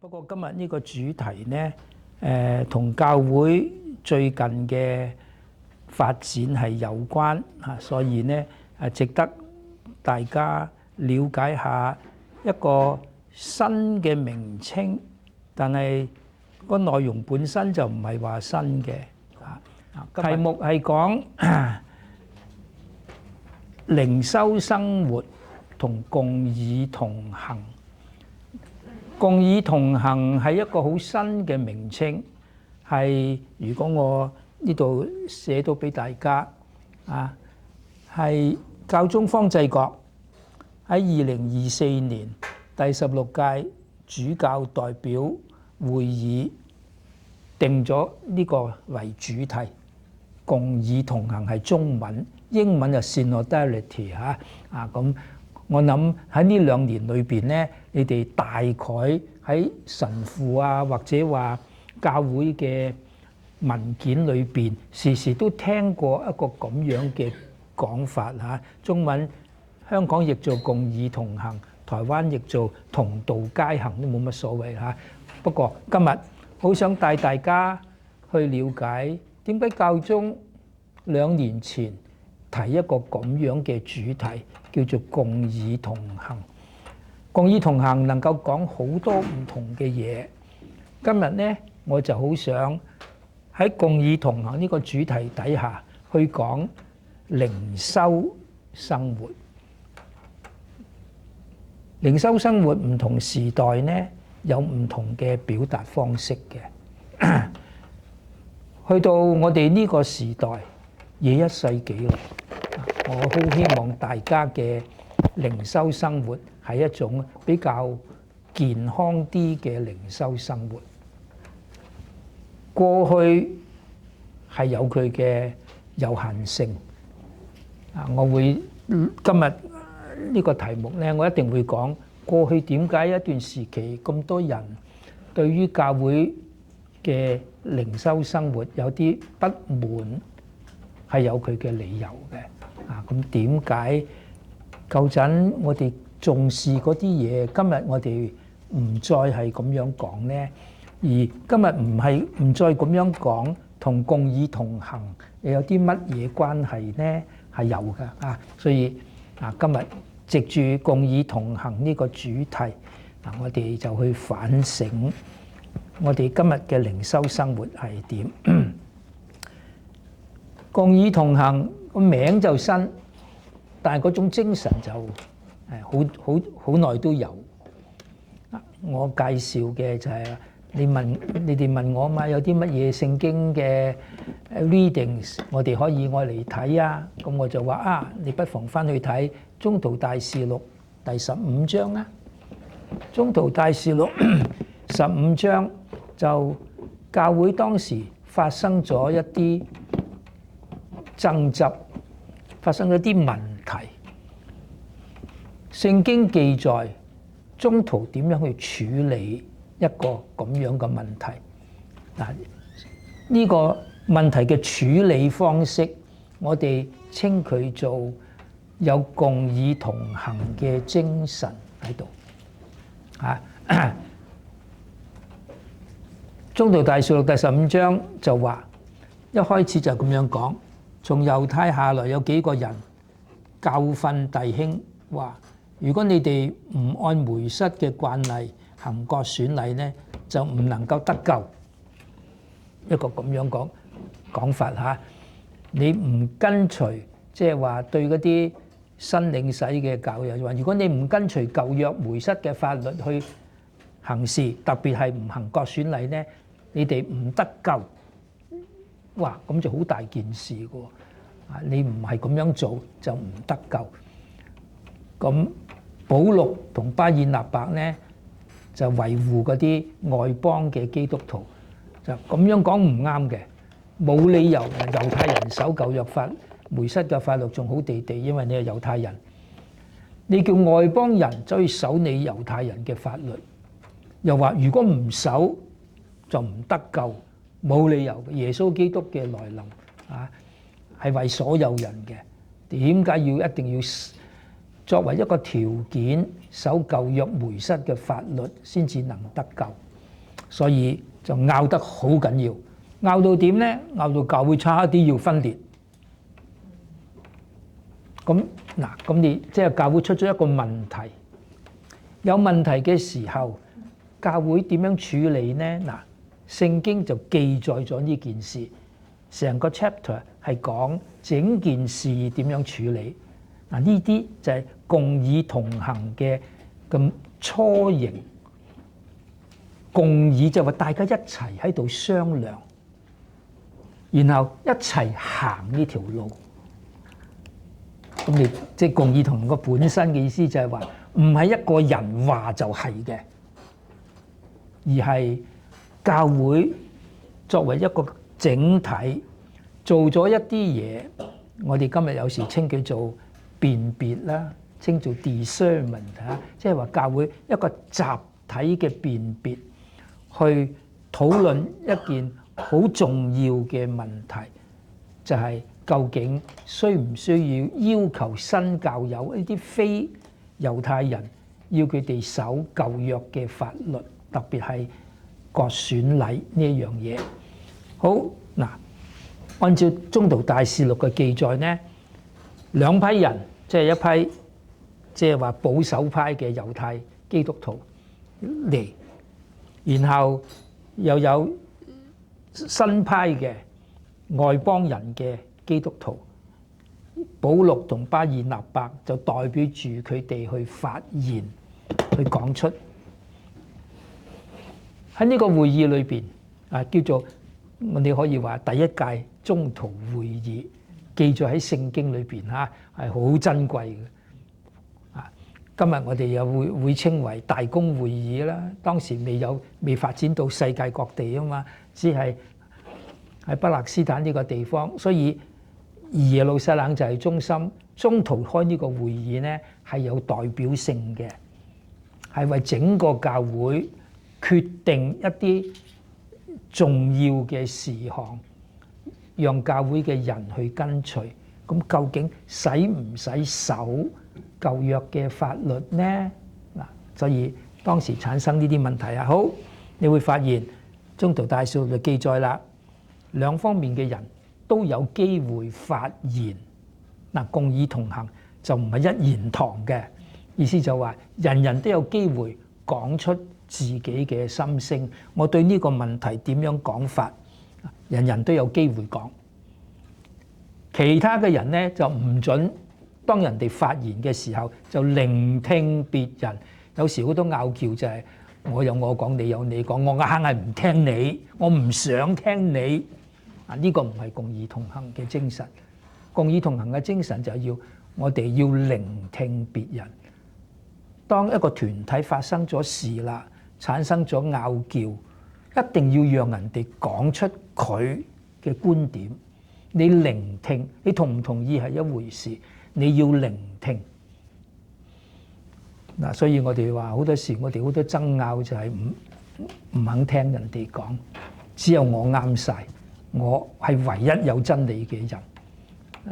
不過今日呢個主題呢，同教會最近嘅發展係有關啊，所以呢值得大家了解下一個新嘅名稱，但係個內容本身就唔係話新嘅啊。題目係講靈修生活同共議同行。共議同行係一個好新嘅名稱，係如果我呢度寫到俾大家啊，係教宗方濟各喺2024年第16屆主教代表會議定咗呢個為主題。共議同行係中文，英文就 Synodality 嚇啊咁。我諗喺呢2年裏邊咧，你哋大概喺神父啊或者話教會嘅文件裏邊，時時都聽過一個咁樣嘅講法嚇。中文香港譯做共議同行，台灣譯做同道偕行都冇乜所謂嚇。不過今日好想帶大家去了解點解教宗2年前提一個咁樣嘅主題，叫做共議同行。共議同行能夠講好多唔同嘅嘢。今日呢，我就好想喺共議同行呢個主題底下去講靈修生活。靈修生活唔同時代呢，有唔同嘅表達方式嘅。去到我哋呢個時代21世紀啦，我好希望大家嘅靈修生活係一種比較健康啲嘅靈修生活。過去係有佢嘅有限性啊！我會今日呢個題目呢，我一定會講過去點解一段時期咁多人對於教會嘅靈修生活有啲不滿，係有佢嘅理由嘅啊！咁點解舊陣我哋重視嗰啲嘢，今日我哋唔再係咁樣講呢？而今日唔再咁樣講，同共議同行又有啲乜嘢關係呢？係有嘅啊！所以啊，今日藉住共議同行呢個主題啊，我哋就去反省我哋今日嘅靈修生活係點。共議同行個名就新，但係嗰種精神就好耐都有。我介紹嘅就係你哋問我嘛，有啲乜嘢聖經嘅 readings 我哋可以愛嚟睇啊？咁我就話啊，你不妨翻去睇《宗徒大事錄》第15章啊。《宗徒大事錄》15章就教會當時發生咗一啲爭執，發生咗啲問題。聖經記載宗徒點樣去處理一個咁樣嘅問題。嗱，呢個問題嘅處理方式，我哋稱佢做有共議同行嘅精神喺度。宗徒大事錄第15章就話，一開始就咁樣講。從猶太下來有幾個人教訓弟兄話：如果你哋唔按梅瑟嘅慣例行割損禮呢，就唔能夠得救。一個咁樣講法嚇，你唔跟隨，即係話對嗰啲新領洗嘅教友話：如果你唔跟隨舊約梅瑟嘅法律去行事，特別係唔行割損禮呢，你哋唔得救。哇！咁就好大件事㗎喎，啊！你唔係咁樣做就唔得救。咁保祿同巴爾納伯呢就維護嗰啲外邦嘅基督徒，就咁樣講唔啱嘅，冇理由。猶太人守舊約法，梅瑟嘅法律仲好地地，因為你係猶太人。你叫外邦人走去守你猶太人嘅法律，又話如果唔守就唔得救。冇理由，耶穌基督嘅來臨啊，係為所有人嘅。點解一定要作為一個條件守舊約梅瑟嘅法律先至能得救？所以就拗得好緊要，拗到點呢？拗到教會差啲要分裂。咁你即係教會出咗一個問題，有問題嘅時候，教會點樣處理呢？聖經就記載咗呢件事，成個 chapter 係講整件事點樣處理。呢啲就係共議同行嘅咁雛形。共議就話大家一齊喺度商量，然後一齊行呢條路。咁你即係共議同行個本身嘅意思就係話，唔係一個人話就係嘅，而係教會作為一個整體做咗一啲嘢，我哋今日有時稱叫做辨別啦，稱做 discernment 嚇，即係話教會一個集體嘅辨別，去討論一件好重要嘅問題，就係究竟需唔需要要求新教友呢啲非猶太人要佢哋守舊約嘅法律，特別係割損禮呢一樣嘢。好嗱，按照宗徒大事錄嘅記載呢，兩批人，即係一批即係話保守派嘅猶太基督徒嚟，然後又有新派嘅外邦人嘅基督徒，保祿同巴爾納伯就代表住佢哋去發言，去講出喺呢個會議裏邊叫做我哋可以話第一屆宗徒會議，記載喺聖經裏邊嚇，係好珍貴嘅。今日我哋又會稱為大公會議啦。當時未發展到世界各地啊嘛，只係喺巴勒斯坦呢個地方，所以耶路撒冷就係中心。宗徒開呢個會議呢，係有代表性嘅，係為整個教會決定一啲重要嘅事項，讓教會嘅人去跟隨。咁究竟使唔使守舊約嘅法律呢？所以當時產生呢啲問題啊。好，你會發現宗徒大事錄就記載啦，兩方面嘅人都有機會發言。共議同行就唔係一言堂嘅意思，就話人人都有機會講出自己嘅心聲。我對呢個問題點樣講法，人人都有機會講。其他嘅人呢，就唔準當人哋發言嘅時候就聆聽別人。有時好多拗撬就係我有我講，你有你講，我硬係唔聽你，我唔想聽你。呢個唔係共議同行嘅精神。共議同行嘅精神就係我哋要聆聽別人。當一個團體發生咗事啦，產生咗拗撬，一定要讓人哋講出佢嘅觀點。你聆聽，你同唔同意係一回事，你要聆聽。所以我哋話好多時，我哋好多爭拗就係唔肯聽人哋講，只有我啱晒，我係唯一有真理嘅人。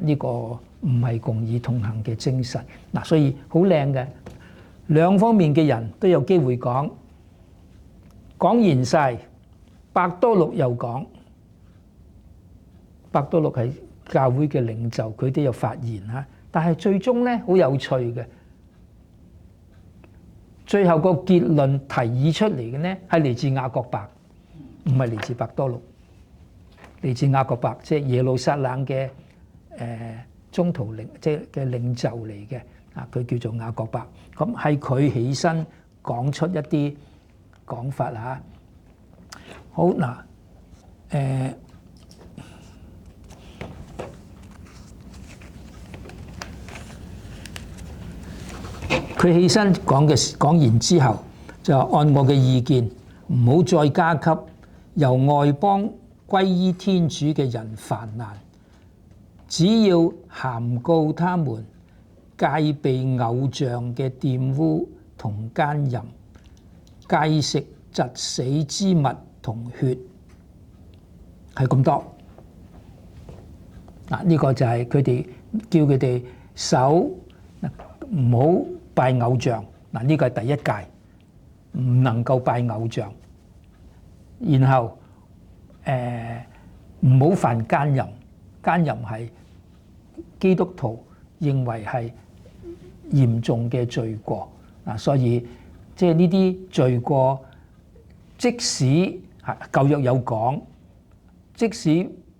呢個唔係共議同行嘅精神。所以好靚嘅，兩方面嘅人都有機會講完晒。伯多祿又講，伯多祿係教會嘅領袖，佢都有發言嚇。但係最終咧好有趣嘅，最後個結論提議出嚟嘅咧係嚟自雅各伯，唔係嚟自伯多祿，嚟自雅各伯，即係耶路撒冷嘅宗徒即係嘅領袖嚟嘅。佢叫做雅各伯，咁係佢起身講出一啲講法嚇。好嗱，佢起身講完之後，就按我嘅意見，唔好再加給由外邦歸依天主嘅人煩難，只要函告他們戒避偶像嘅玷污同奸淫，戒食窒死之物同血，係咁多。呢個就係佢哋叫佢哋守，唔好拜偶像。呢個係第一戒，唔能夠拜偶像。然後唔好犯奸淫，奸淫係基督徒認為係嚴重嘅罪過啊，所以即係呢啲罪過，即使舊約有講，即使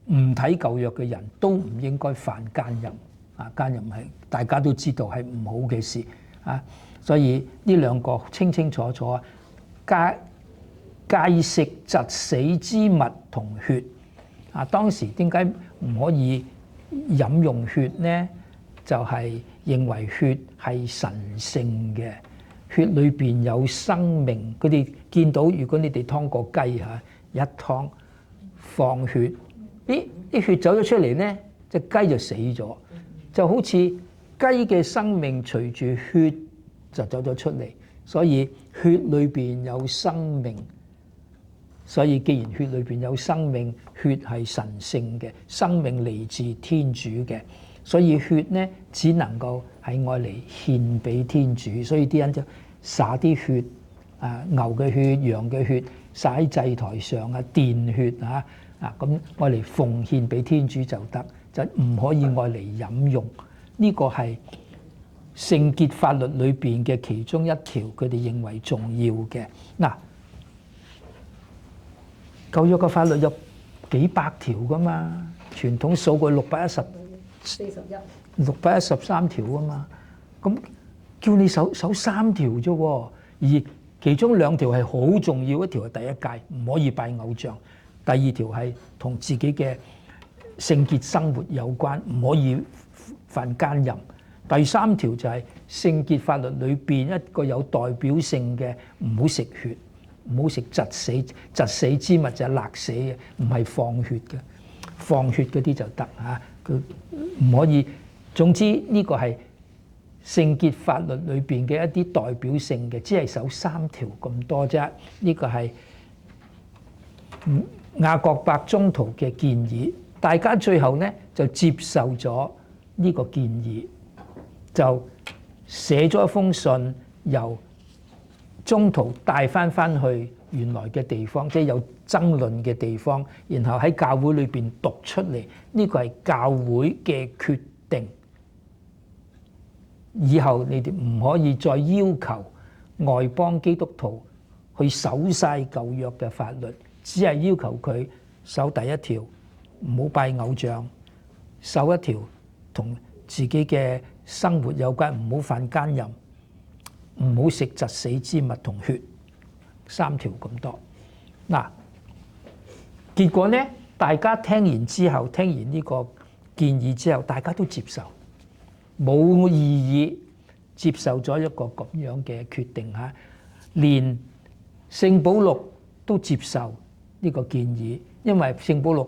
唔睇舊約嘅人都唔應該犯奸淫啊！奸淫係大家都知道係唔好嘅事啊，所以呢兩個清清楚楚啊，戒食窒死之物同血啊！當時點解唔可以飲用血呢？就係認為血係神聖嘅，血裏邊有生命。佢哋見到，如果你哋劏過雞嚇，一劏放血，啲血走咗出嚟呢，隻雞就死咗，就好似雞嘅生命隨住血就走咗出嚟。所以血裏邊有生命，所以既然血裏邊有生命，血係神聖嘅，生命嚟自天主嘅。所以血呢，只能夠係愛嚟獻俾天主，所以啲人就灑啲血牛嘅血、羊嘅血灑喺祭台上啊，奠血咁愛嚟奉獻俾天主就得，就唔可以愛嚟飲用。呢個係聖潔法律裏邊嘅其中一條，佢哋認為重要嘅。舊約嘅法律有幾百條噶嘛，傳統數過613條啊嘛，咁叫你守3條啫喎，而其中2條係好重要，一條係第一誡，唔可以拜偶像；第2條係同自己嘅聖潔生活有關，唔可以犯奸淫；第3條就係聖潔法律裏邊一個有代表性嘅，唔好食血，唔好食窒死之物就係勒死嘅，唔係放血嘅，放血嗰啲就得嚇。佢唔可以，總之呢個係聖潔法律裏邊嘅一啲代表性嘅，只係守3條咁多啫。呢個係雅各伯宗徒嘅建議，大家最後呢就接受咗呢個建議，就寫咗一封信，由宗徒帶翻去原來嘅地方，即係有爭論嘅地方，然後喺教會裏邊讀出嚟。呢個係教會嘅決定，以後你哋唔可以再要求外邦基督徒去守晒舊約嘅法律，只係要求佢守第1條，唔好拜偶像；守1條同自己嘅生活有關，唔好犯奸淫，唔好食窒死之物同血，3條咁多。結果呢，大家聽完之後，聽完呢個建議之後，大家都接受，冇異議，接受咗一個咁樣嘅決定嚇。連聖保祿都接受呢個建議，因為聖保祿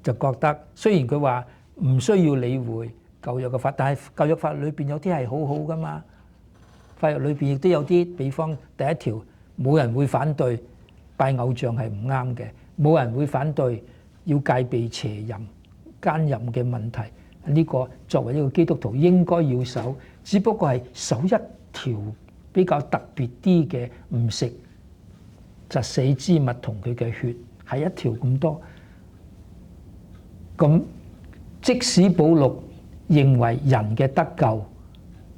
就覺得，雖然佢話唔需要理會舊約嘅法，但係舊約法裏邊有啲係好好噶嘛。法律裏邊亦都有啲，比方第1條，冇人會反對拜偶像係唔啱嘅，冇人會反對要戒避邪淫、奸淫嘅問題。呢個作為一個基督徒應該要守，只不過係守1條比較特別啲嘅，唔食窒死之物同佢嘅血，係1條咁多。咁即使保祿認為人嘅得救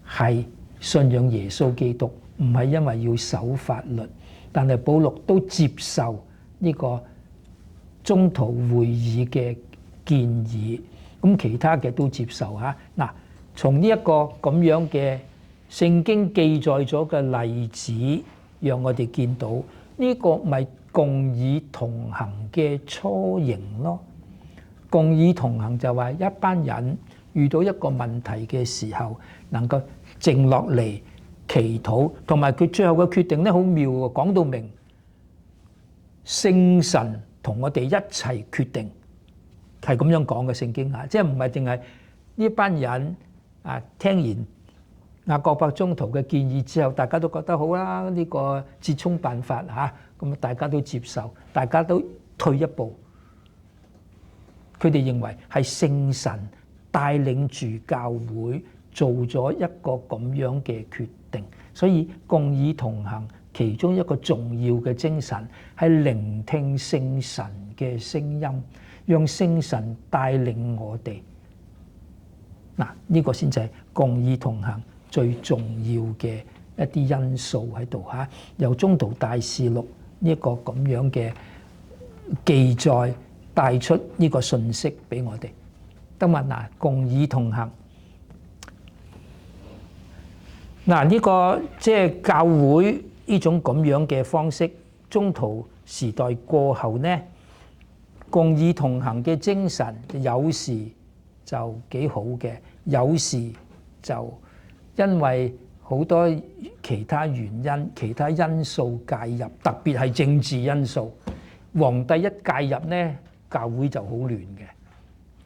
係信仰耶穌基督，唔係因為要守法律，但係保祿都接受呢個宗徒會議嘅建議，咁其他嘅都接受嚇。從呢一個咁樣嘅聖經記載咗嘅例子，讓我哋見到呢個咪共議同行嘅雛形咯。共議同行就話一班人遇到一個問題嘅時候，能夠靜落嚟祈禱，同埋佢最後嘅決定咧好妙喎，講到明聖神同我哋一齊決定，係咁樣講嘅聖經嚇，即係唔係淨係呢班人聽完雅各伯宗徒嘅建議之後，大家都覺得好啦，呢個折衷辦法嚇，咁大家都接受，大家都退一步。佢哋認為係聖神帶領住教會做咗一個咁樣嘅決定，所以共議同行其中一個重要嘅精神係聆聽聖神嘅聲音，讓聖神帶領我哋。嗱，呢個先至係共議同行最重要嘅一啲因素喺度嚇。由宗徒大事錄呢一個咁樣嘅記載帶出呢個信息俾我哋。得嘛？嗱，共議同行。嗱，呢個即係教會呢種咁樣嘅方式，宗徒時代過後呢，共議同行嘅精神有時就幾好嘅，有時就因為好多其他原因、其他因素介入，特別係政治因素。皇帝一介入呢，教會就好亂嘅。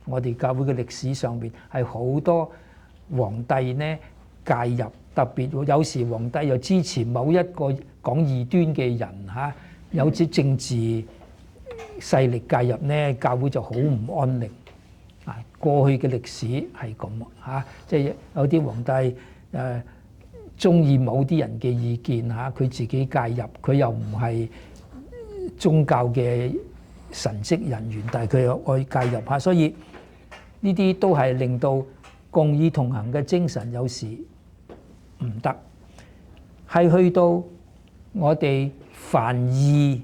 我哋教會嘅歷史上面係好多皇帝呢介入，特別有時皇帝又支持某一個講異端嘅人嚇，有啲政治勢力介入呢，教會就好唔安寧。啊，過去嘅歷史係咁嚇，即係有啲皇帝中意某啲人嘅意見嚇，佢自己介入，佢又唔係宗教嘅神職人員，但係佢又愛介入嚇，所以呢啲都係令到共議同行嘅精神有時唔得。係去到我哋梵二，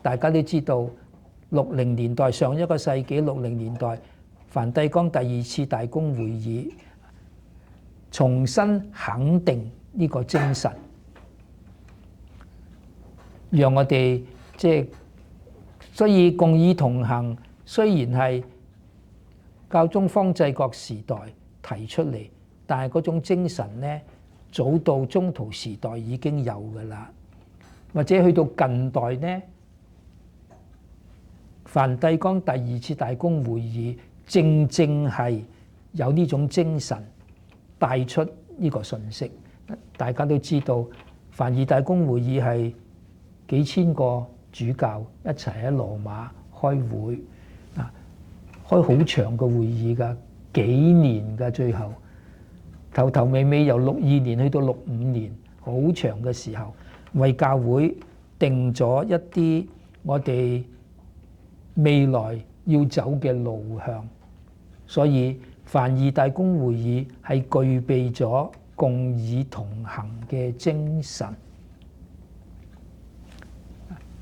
大家都知道60年代，上一個世紀60年代，梵蒂岡第二次大公會議重新肯定呢個精神，讓我哋即係，所以共議同行雖然係教宗方濟各時代提出嚟，但係嗰種精神呢，早到宗徒時代已經有㗎啦，或者去到近代呢，梵蒂岡第二次大公會議正正係有呢種精神帶出呢個信息。大家都知道梵二大公會議係幾千個主教一齊喺羅馬開會，開好長嘅會議㗎，幾年㗎，最後頭頭尾尾由62年去到65年，好長嘅時候，為教會定咗一啲我哋未來要走嘅路向。所以梵二大公會議係具備咗共議同行嘅精神，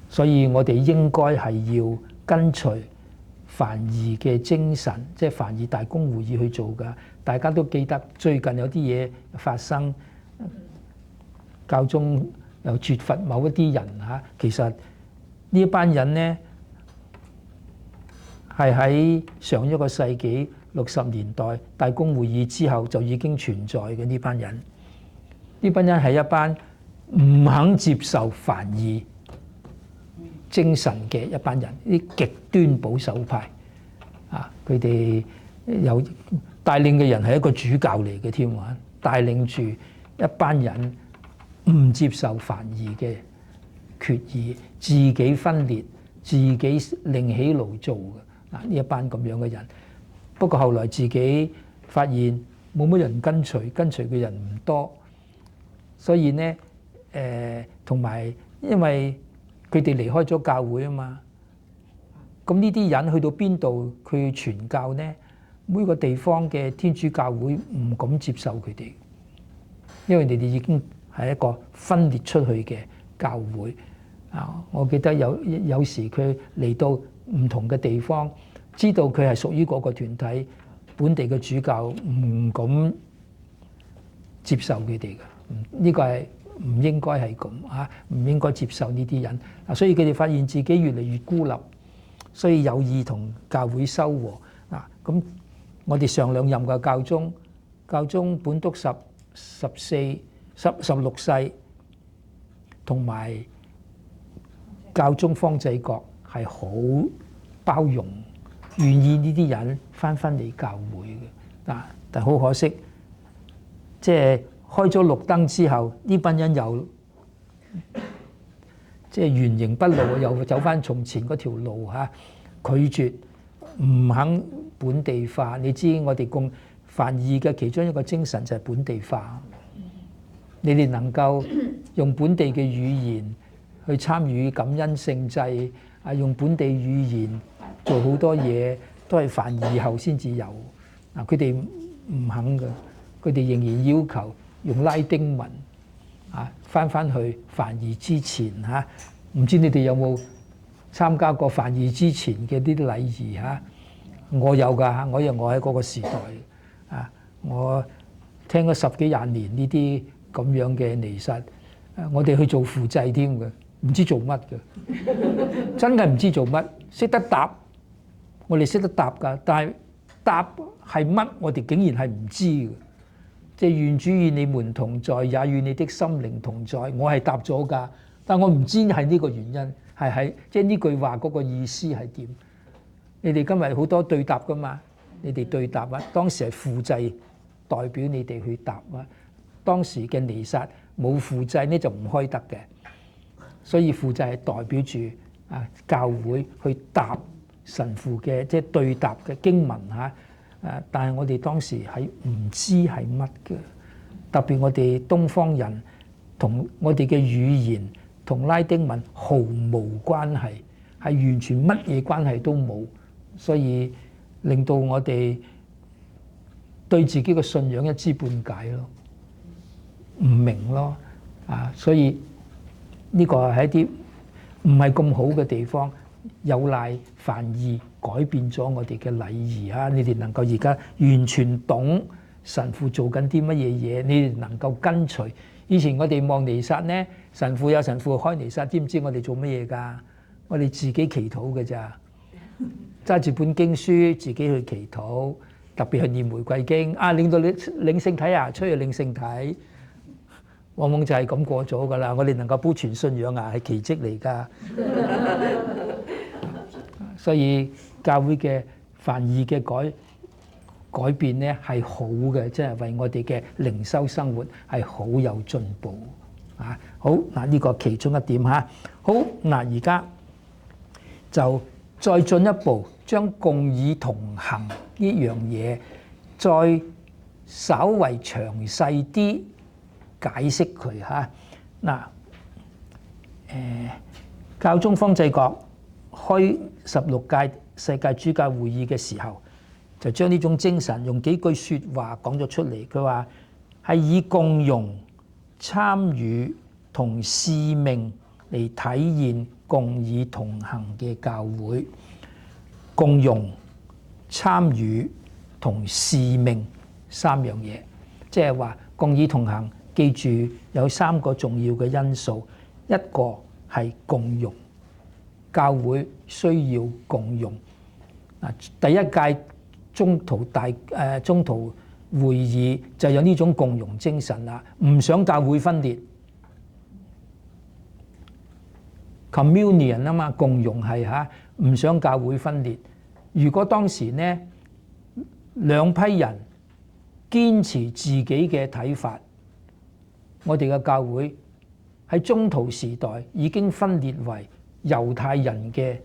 所以我哋應該係要跟隨梵二嘅精神，即係梵二大公會議去做㗎。大家都記得最近有啲嘢發生，教宗又絕罰某一啲人嚇。其實呢一班人呢，係喺上一個世紀60年代大公會議之後就已經存在嘅。呢班人，呢班人係一班唔肯接受梵二精神嘅一班人，啲極端保守派啊！佢哋有帶領嘅人係一個主教嚟嘅添啊，帶領住一班人唔接受梵二嘅決議，自己分裂，自己另起爐灶嘅啊！呢一班咁樣嘅人，不過後來自己發現冇乜人跟隨嘅人唔多，所以呢同埋因為佢哋離開咗教會啊嘛，咁呢啲人去到邊度佢傳教呢？每個地方嘅天主教會唔敢接受佢哋，因為你哋已經係一個分裂出去嘅教會啊！我記得有時佢嚟到唔同嘅地方，知道佢係屬於嗰個團體，本地嘅主教唔敢接受佢哋嘅，呢個係唔應該係咁啊！唔應該接受呢啲人啊，所以佢哋發現自己越嚟越孤立，所以有意同教會修和啊。咁我哋上兩任嘅教宗本篤16世同埋教宗方濟各係好包容，願意呢啲人翻嚟教會嘅啊。但好可惜，即係開咗綠燈之後，呢班人又即係原形不露，又走翻從前嗰條路嚇，拒絕唔肯本地化。你知我哋共梵二嘅其中一個精神就係本地化。你哋能夠用本地嘅語言去參與感恩聖祭，用本地語言做好多嘢，都係梵二後先至有。佢哋唔肯嘅，佢哋仍然要求用拉丁文翻去梵二之前嚇。唔知你哋有冇參加過梵二之前嘅啲禮儀嚇？我有㗎，我喺嗰個時代我聽咗10幾20年呢啲咁樣嘅彌撒，我哋去做輔祭添嘅，唔知做乜嘅，真係唔知做乜，識得答，我哋識得答㗎，但係答係乜，我哋竟然係唔知嘅。即係願主與你們同在，也與你的心靈同在，我係答咗㗎，但我唔知係呢個原因，係即係呢句話嗰個意思係點？你哋今日好多對答㗎嘛？你哋對答啊，當時係輔祭代表你哋去答啊。當時嘅彌撒冇輔祭呢就唔開得嘅，所以輔祭係代表住教會去答神父嘅即係對答嘅經文嚇。但係我哋當時係唔知係乜嘅，特別我哋東方人同我哋嘅語言同拉丁文毫無關係，係完全乜嘢關係都冇，所以令到我哋對自己嘅信仰一知半解咯，唔明咯，所以呢個係一啲唔係咁好嘅地方，有賴梵二改變咗我哋嘅禮儀啊！你哋能夠而家完全懂神父做緊啲乜嘢嘢，你哋能夠跟隨。以前我哋望彌撒呢，神父有神父開彌撒，知唔知我哋做乜嘢㗎？我哋自己祈禱嘅咋，揸住本經書自己去祈禱，特別係念玫瑰經領到你領聖體啊，出去領聖體，往往就係咁過咗㗎啦。我哋能夠保存信仰係奇蹟嚟㗎。所以教會嘅梵二嘅改變咧係好嘅，即係為我哋嘅靈修生活係好有進步啊！好嗱，呢個其中一點嚇。好嗱，而家就再進一步將共議同行呢樣嘢再稍為詳細啲解釋佢嚇嗱。教宗方濟各開16屆世界主教會議嘅時候，就將呢種精神用幾句説話講咗出嚟。佢話係以共融、參與同使命嚟體現共議同行嘅教會。共融、參與同使命3樣嘢，即係話共議同行，記住有3個重要嘅因素，一個係共融。教會需要共融。第一屆宗徒會議就有呢種共融精神啦，唔想教會分裂。Communion 啊嘛，共融係唔想教會分裂。如果當時呢兩批人堅持自己嘅睇法，我哋嘅教會喺宗徒時代已經分裂為猶太人嘅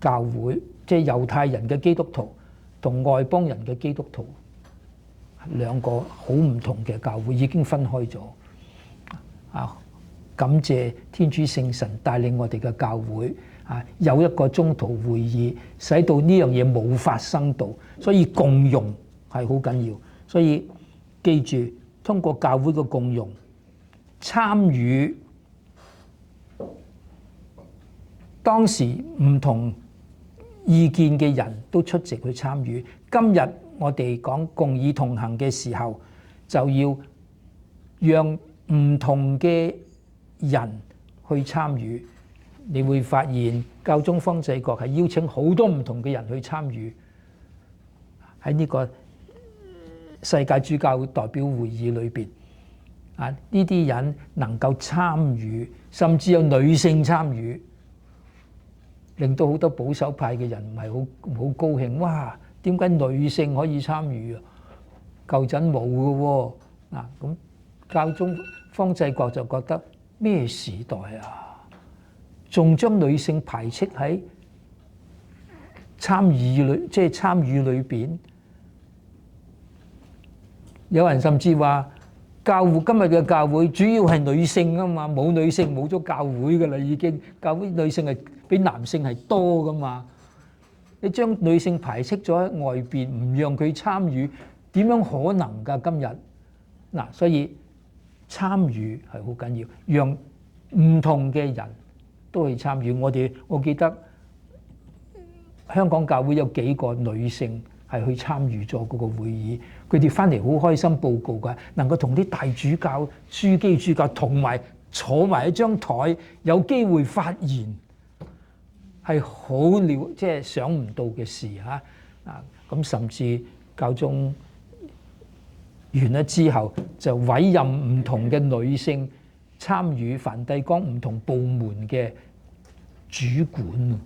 教會，即係猶太人嘅基督徒同外邦人嘅基督徒兩個好唔同嘅教會已經分開咗。感謝天主聖神帶領我哋嘅教會有一個宗徒會議，使到呢樣嘢冇發生到，所以共融係好緊要。所以記住，通過教會嘅共融、參與。當時唔同意見嘅人都出席去參與。今日我哋講共議同行嘅時候，就要讓唔同嘅人去參與。你會發現教宗方濟各係邀請好多唔同嘅人去參與喺呢個世界主教代表會議裏邊。呢啲人能夠參與，甚至有女性參與。令到好多保守派嘅人唔係好高興，哇！點解女性可以參與啊？舊陣冇嘅喎。咁教宗方濟各就覺得咩時代啊，仲將女性排斥喺參與裏邊？有人甚至話教會今日嘅教會主要係女性啊嘛，冇女性冇咗教會噶啦，已經教會女性係比男性係多噶嘛。你將女性排斥咗喺外邊，唔讓佢參與，點樣可能㗎？今日嗱，所以參與係好緊要，讓唔同嘅人都去參與。我記得香港教會有幾個女性係去參與咗嗰個會議，佢哋翻嚟好開心報告㗎，能夠同啲大主教、樞機主教同埋坐埋一張台，有機會發言，係好即係想唔到嘅事嚇啊！咁甚至教宗完咗之後，就委任唔同嘅女性參與梵蒂岡唔同部門嘅主管。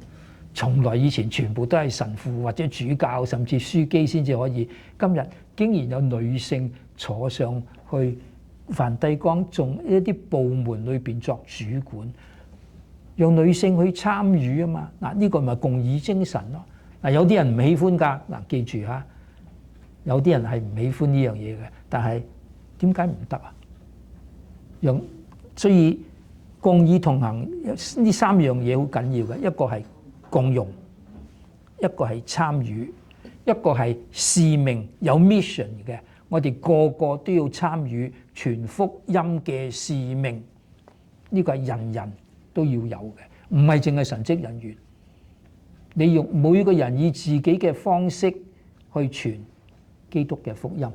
從來以前全部都係神父或者主教甚至樞機先至可以，今日竟然有女性坐上去梵蒂岡，仲一啲部門裏邊作主管，讓女性去參與啊嘛。嗱，呢個咪共議精神咯。嗱，有啲人唔喜歡㗎，嗱，記住嚇，有啲人係唔喜歡呢樣嘢嘅，但係點解唔得啊？所以共議同行呢三樣嘢好緊要嘅，一個係共融，一個係參與，一個係使命有 mission 嘅。我哋個個都要參與傳福音嘅使命，呢個係人人都要有嘅，唔係淨係神職人員。你用每個人以自己嘅方式去傳基督嘅福音，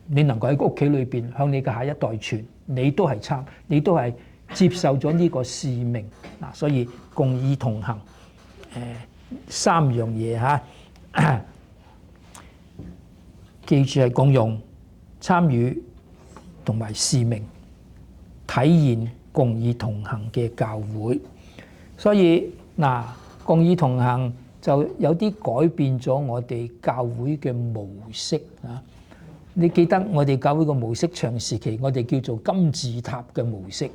你能夠喺屋企裏邊向你嘅下一代傳，你都係接受咗呢個使命嗱，所以共議同行，三樣嘢嚇，記住係共融、參與同埋使命，體現共議同行嘅教會。所以嗱，共議同行就有啲改變咗我哋教會嘅模式啊！你記得我哋教會嘅模式長時期，我哋叫做金字塔嘅模式。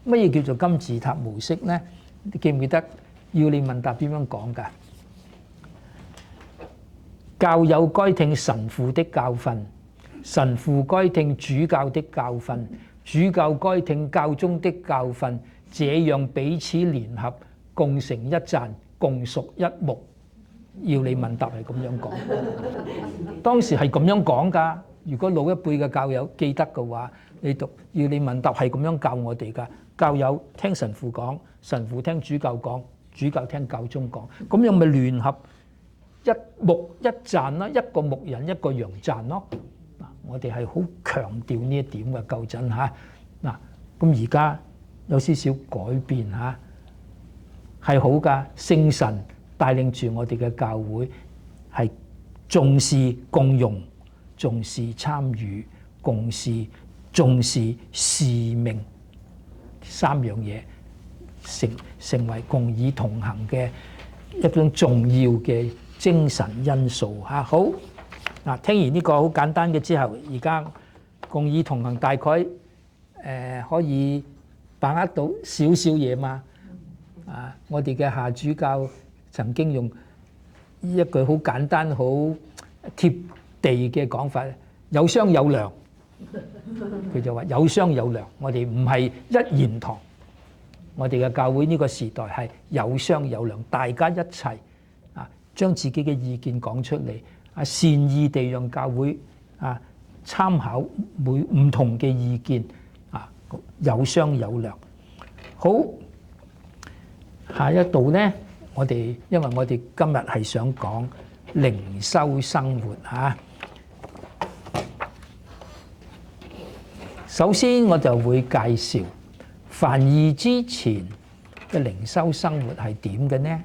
乜嘢叫做金字塔模式呢？你記唔記得要你問答點樣講㗎？教友該聽神父的教訓，神父該聽主教的教訓，主教該聽教宗的教訓，這樣彼此聯合，共成一贊，共屬一目。要你問答係咁樣講，當時係咁樣講㗎。如果老一輩嘅教友記得嘅話，你讀要你問答係咁樣教我哋㗎。教友聽神父講，神父聽主教講，主教聽教宗講，咁樣咪聯合一目一贊啦，一個牧人一個羊贊咯。嗱，我哋係好強調呢一點嘅舊陣嚇。嗱，咁而家有少少改變嚇，係好㗎。聖神帶領住我哋嘅教會係重視共融、重視參與、重視使命三樣嘢，成為共議同行嘅一種重要嘅精神因素嚇。好嗱，聽完呢個好簡單嘅之後，而家共議同行大概可以把握到少少嘢嘛。啊，我哋嘅夏主教曾經用一句好簡單、好貼地嘅講法，有商有量。佢就話有商有量，我哋唔係一言堂，我哋嘅教會呢個時代係有商有量，大家一齊啊將自己嘅意見講出嚟，啊善意地讓教會啊參考唔同嘅意見，啊有商有量。好，下一度呢，因為我哋今日係想講靈修生活嚇。首先我就會介紹梵二之前嘅靈修生活係點嘅呢？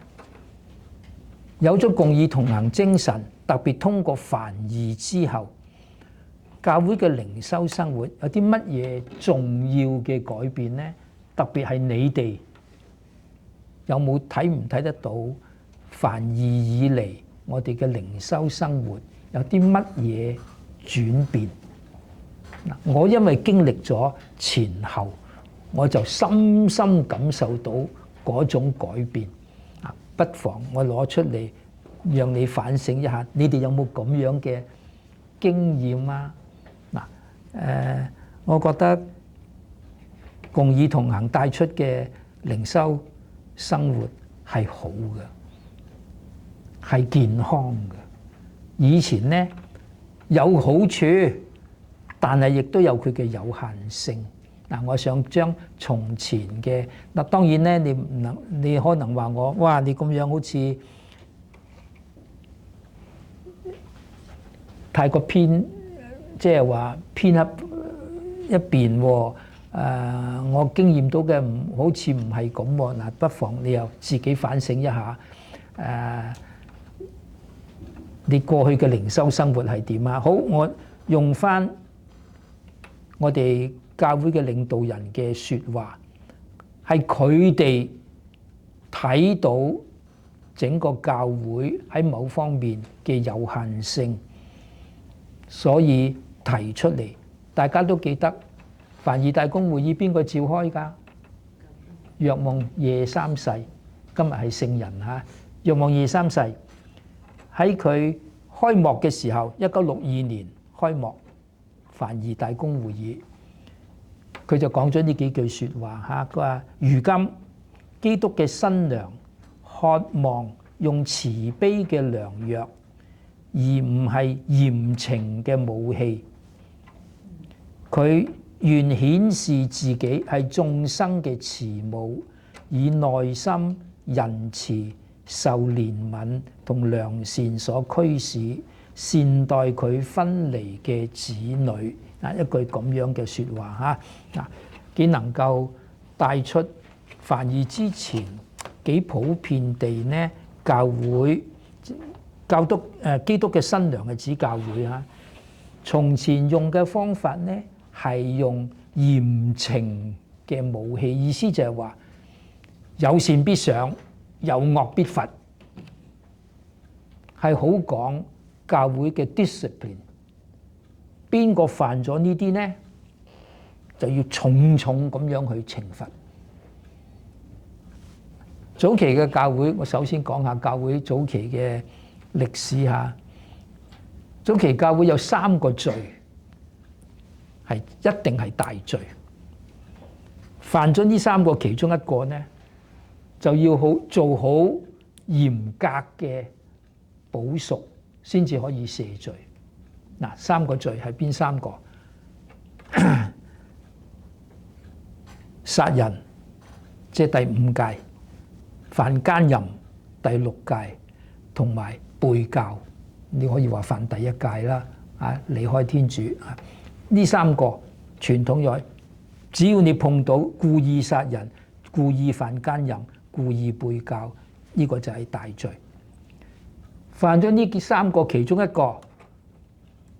有咗共議同行精神，特別通過梵二之後，教會嘅靈修生活有啲乜嘢重要嘅改變呢？特別係你哋有冇睇唔睇得到梵二以嚟我哋嘅靈修生活有啲乜嘢轉變？我因為經歷咗前後，我就深深感受到嗰種改變。不妨我攞出嚟讓你反省一下，你哋有冇咁樣嘅經驗啊？嗱，我覺得共議同行帶出嘅靈修生活係好嘅，係健康嘅。以前呢有好處，但係亦都有佢嘅有限性。嗱，我想將從前嘅嗱，當然咧，你可能話我，哇！你咁樣好似太過偏，即係話偏一邊喎。我經驗到嘅好似唔係咁喎。嗱，不妨你又自己反省一下。你過去嘅靈修生活係點啊？好，我用翻我哋教會嘅領導人嘅説話，係佢哋睇到整個教會喺某方面嘅有限性，所以提出嚟。大家都記得凡二大公會議邊個召開㗎？若望夜三世，今日係聖人嚇。若望夜三世喺佢開幕嘅時候，1962年開幕凡二大公會議，佢就講咗呢幾句説話嚇。佢話：如今基督嘅新娘渴望用慈悲嘅良藥，而唔係嚴懲嘅武器。佢願顯示自己係眾生嘅慈母，以內心仁慈、受憐憫同良善所驅使，善待佢分離嘅子女。一句咁樣嘅説話嚇，嗱，幾能夠帶出梵二之前幾普遍地呢？教會基督嘅新娘係指教會嚇。從前用嘅方法呢，係用嚴懲嘅武器，意思就係話有善必賞，有惡必罰，係好講教會嘅 discipline。邊個犯咗呢啲呢，就要重重咁樣去懲罰。早期嘅教會，我首先講下教會早期嘅歷史嚇。早期教會有3個罪，係一定係大罪。犯咗呢3個其中一個呢，就要做好嚴格嘅補贖，先至可以赦罪。嗱，3個罪係邊3個？殺人，即係第5戒；犯姦淫，第6戒；同埋背教，你可以話犯第1戒啦。離開天主。呢3個傳統咗，只要你碰到故意殺人、故意犯姦淫、故意背教，呢個就係大罪。犯咗呢3個其中一個，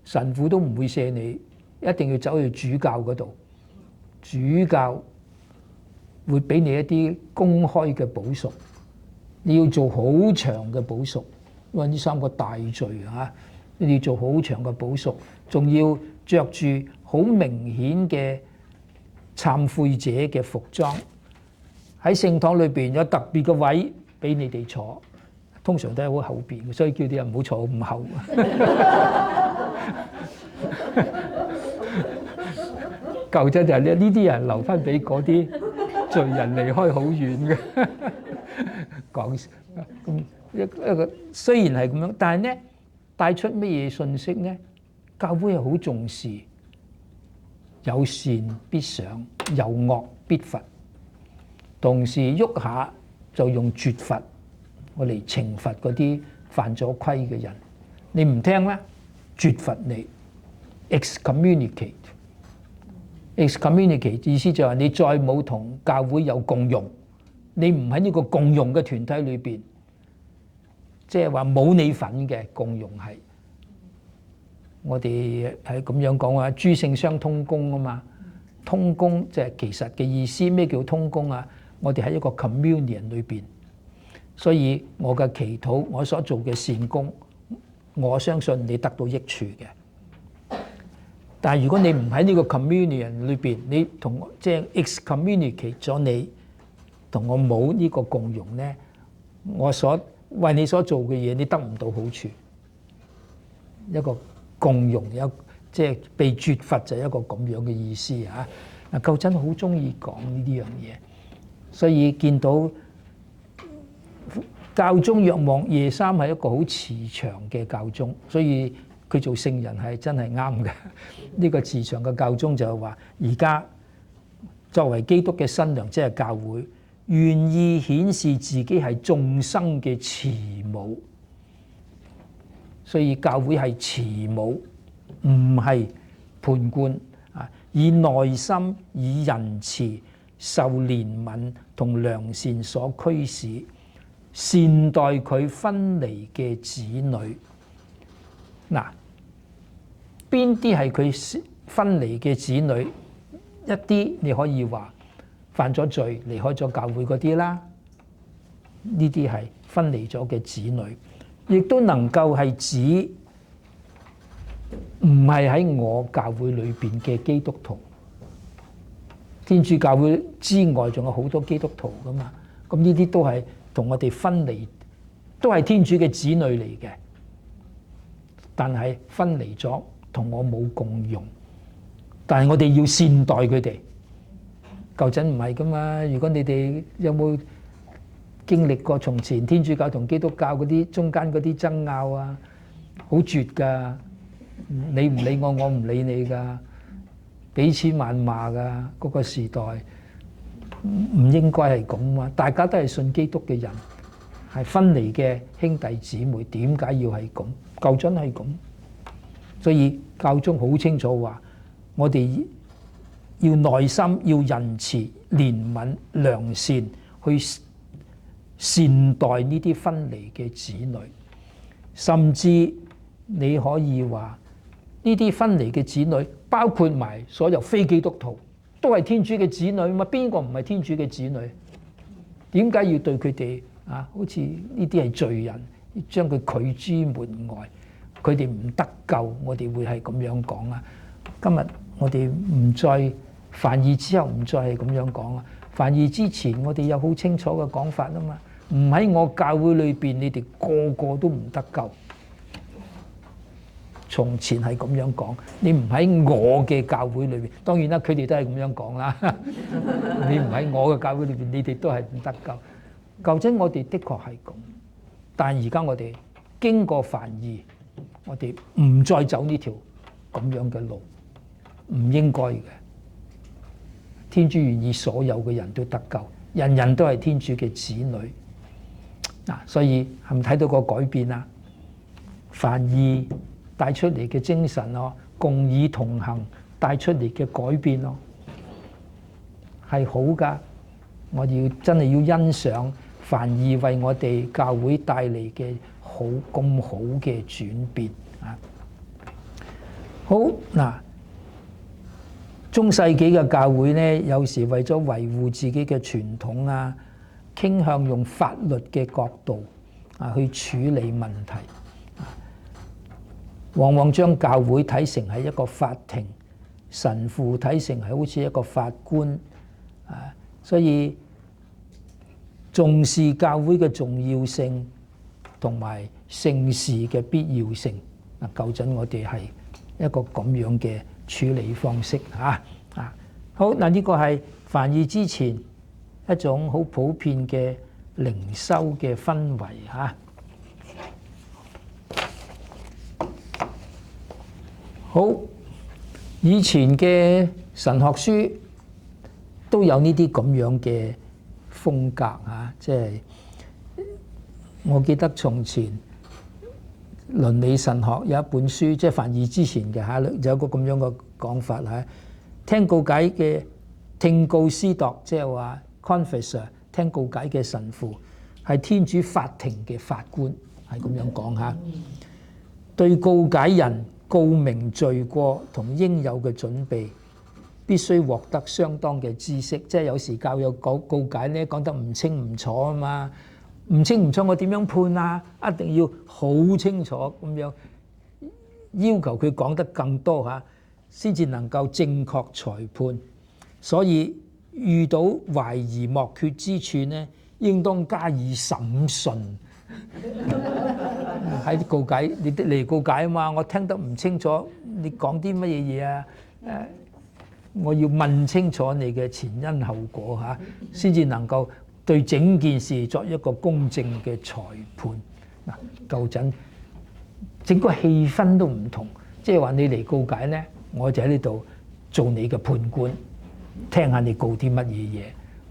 神父都唔會赦你，一定要走去主教嗰度。主教會俾你一啲公開嘅補贖，你要做好長嘅補贖，因為呢3個大罪嚇，你要做好長嘅補贖，仲要着住好明顯嘅懺悔者嘅服裝。喺聖堂裏邊有特別嘅位俾你哋坐，通常都係好後邊，所以叫啲人唔好坐咁後。舊則就係呢啲人留翻俾嗰啲罪人離開好遠嘅。講咁一個雖然係咁樣，但係咧帶出乜嘢信息咧？教會係好重視有善必賞，有惡必罰，同時喐下就用絕罰我嚟懲罰嗰啲犯咗規嘅人。你唔聽咧，絕罰你 excommunicate。excommunicate 意思就係你再冇同教會有共融，你唔喺呢個共融嘅團體裏邊，即係話冇你份嘅共融係。我哋係咁樣講啊，諸聖相通功啊嘛。通功就係其實嘅意思。咩叫通功啊？我哋喺一個 communion 裏邊，所以我嘅祈禱，我所做嘅善功，我相信你得到益處嘅。但係如果你唔喺呢個 communion 裏邊，你同即係 excommunicate 咗你，同我冇呢個共融咧，我所為你所做嘅嘢，你得唔到好處。一個共融有即係被絕罰就係一個咁樣嘅意思啊！嗱，舊真好中意講呢啲樣嘢，所以見到教宗若望夜三係一個好慈祥嘅教宗，所以佢做聖人係真係啱嘅。呢個慈祥嘅教宗就係話，而家作為基督嘅新娘，即係教會，願意顯示自己係眾生嘅慈母，所以教會係慈母，唔係判官啊！以內心、以仁慈、受憐憫同良善所驅使，善待佢分離嘅子女。嗱，邊啲係佢分離嘅子女？一啲你可以話犯咗罪離開咗教會嗰啲啦，呢啲係分離咗嘅子女，亦都能夠係指唔係喺我教會裏邊嘅基督徒。天主教會之外仲有好多基督徒噶嘛，咁呢啲都係同我哋分離，都係天主嘅子女嚟嘅，但係分離咗，同我冇共融。但係我哋要善待佢哋。舊陣唔係噶嘛，如果你哋有冇經歷過從前天主教同基督教嗰啲中間嗰啲爭拗啊，好絕噶，你唔理我，我唔理你噶，彼此謾罵噶，嗰個時代唔應該係咁啊！大家都係信基督嘅人，係分離嘅兄弟姊妹，點解要係咁？舊陣係咁，所以教宗好清楚話，我哋要耐心，要仁慈、憐憫、良善，去善待呢啲分離嘅子女。甚至你可以話，呢啲分離嘅子女，包括埋所有非基督徒，都係天主嘅子女嘛？邊個唔係天主嘅子女？點解要對佢哋啊？好似呢啲係罪人，將佢拒諸門外，佢哋唔得救，我哋會係咁樣講啊？今日我哋唔再梵二之後唔再係咁樣講啊！梵二之前我哋有好清楚嘅講法啊嘛，唔喺我教會裏邊，你哋個個都唔得救。從前係咁樣講，你唔喺我嘅教會裏邊，當然啦，佢哋都係咁樣講啦。你唔喺我嘅教會裏邊，你哋都係唔得救。舊陣我哋的確係咁，但係而家我哋經過梵二，我哋唔再走呢條咁樣嘅路，唔應該嘅。天主願意所有嘅人都得救，人人都係天主嘅子女。嗱，所以係咪睇到個改變啊？梵二帶出嚟嘅精神咯，共議同行帶出嚟嘅改變咯，係好㗎。我哋真係要欣賞梵二為我哋教會帶嚟嘅好咁好嘅轉變啊！好嗱。中世紀嘅教會呢，有時為咗維護自己嘅傳統啊，傾向用法律嘅角度啊去處理問題，往往將教會睇成係一個法庭，神父睇成係好似一個法官啊，所以重視教會嘅重要性同埋聖事嘅必要性。嗱，舊陣我哋係一個咁樣嘅處理方式嚇啊！好嗱，呢個係梵二之前一種好普遍嘅靈修嘅氛圍嚇。好，以前嘅神學書都有呢啲咁樣嘅風格嚇，即係我記得從前倫理神學有一本書，即係梵二之前嘅嚇，有個咁樣嘅講法嚇。聽告解嘅聽告司鐸，即係話 confessor 聽告解嘅神父，係天主法庭嘅法官，係咁樣講嚇。對告解人告明罪過同應有嘅準備，必須獲得相當嘅知識。即係有時教友告解咧講得唔清唔楚啊嘛。唔清唔楚，我點樣判啊？一定要好清楚咁樣，要求佢講得更多嚇，先至能夠正確裁判。所以遇到懷疑莫決之處呢，應當加以審訊。喺告解，你嚟告解啊嘛，我聽得唔清楚，你講啲乜嘢嘢啊？我要問清楚你嘅前因後果嚇，先至能夠對整件事作一個公正嘅裁判。嗱，舊陣整個氣氛都唔同，即係話你嚟告解咧，我就喺呢度做你嘅判官，聽下你告啲乜嘢嘢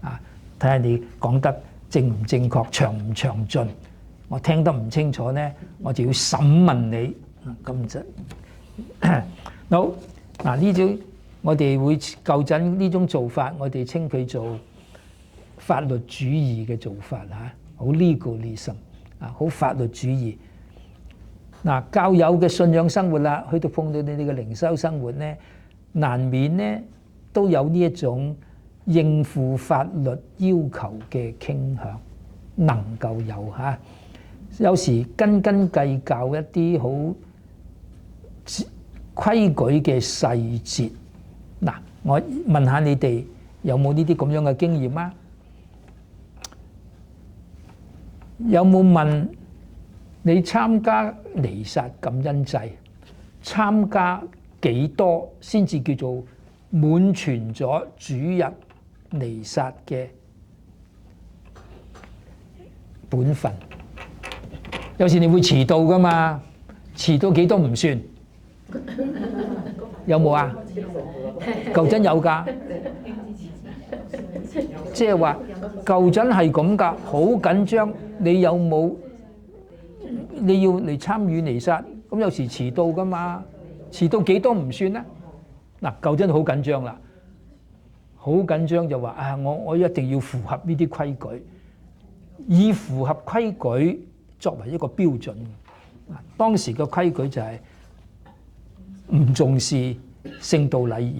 啊，睇下你講得正唔正確、詳唔詳盡。我聽得唔清楚咧，我就要審問你。咁就好嗱，呢種我哋會舊陣呢種做法，我哋稱佢做法律主義嘅做法嚇，好 legalism 啊，好法律主義。嗱，教友嘅信仰生活啦，去到碰到你哋嘅靈修生活咧，難免咧都有呢一種應付法律要求嘅傾向，能夠有嚇。有時斤斤計較一啲好規矩嘅細節。嗱，我問下你哋有冇呢啲咁樣嘅經驗啊？有冇問你參加彌撒感恩祭，參加幾多先至叫做滿全咗主日彌撒嘅本分？有時你會遲到㗎嘛，遲到幾多唔算，有冇啊？舊陣有㗎，即係話舊陣係咁㗎，好緊張。你有冇？你要嚟參與彌撒，咁有時遲到㗎嘛，遲到幾多唔算咧？嗱，舊陣好緊張啦，好緊張就話啊，我一定要符合呢啲規矩，以符合規矩作為一個標準。當時嘅規矩就係唔重視聖道禮儀，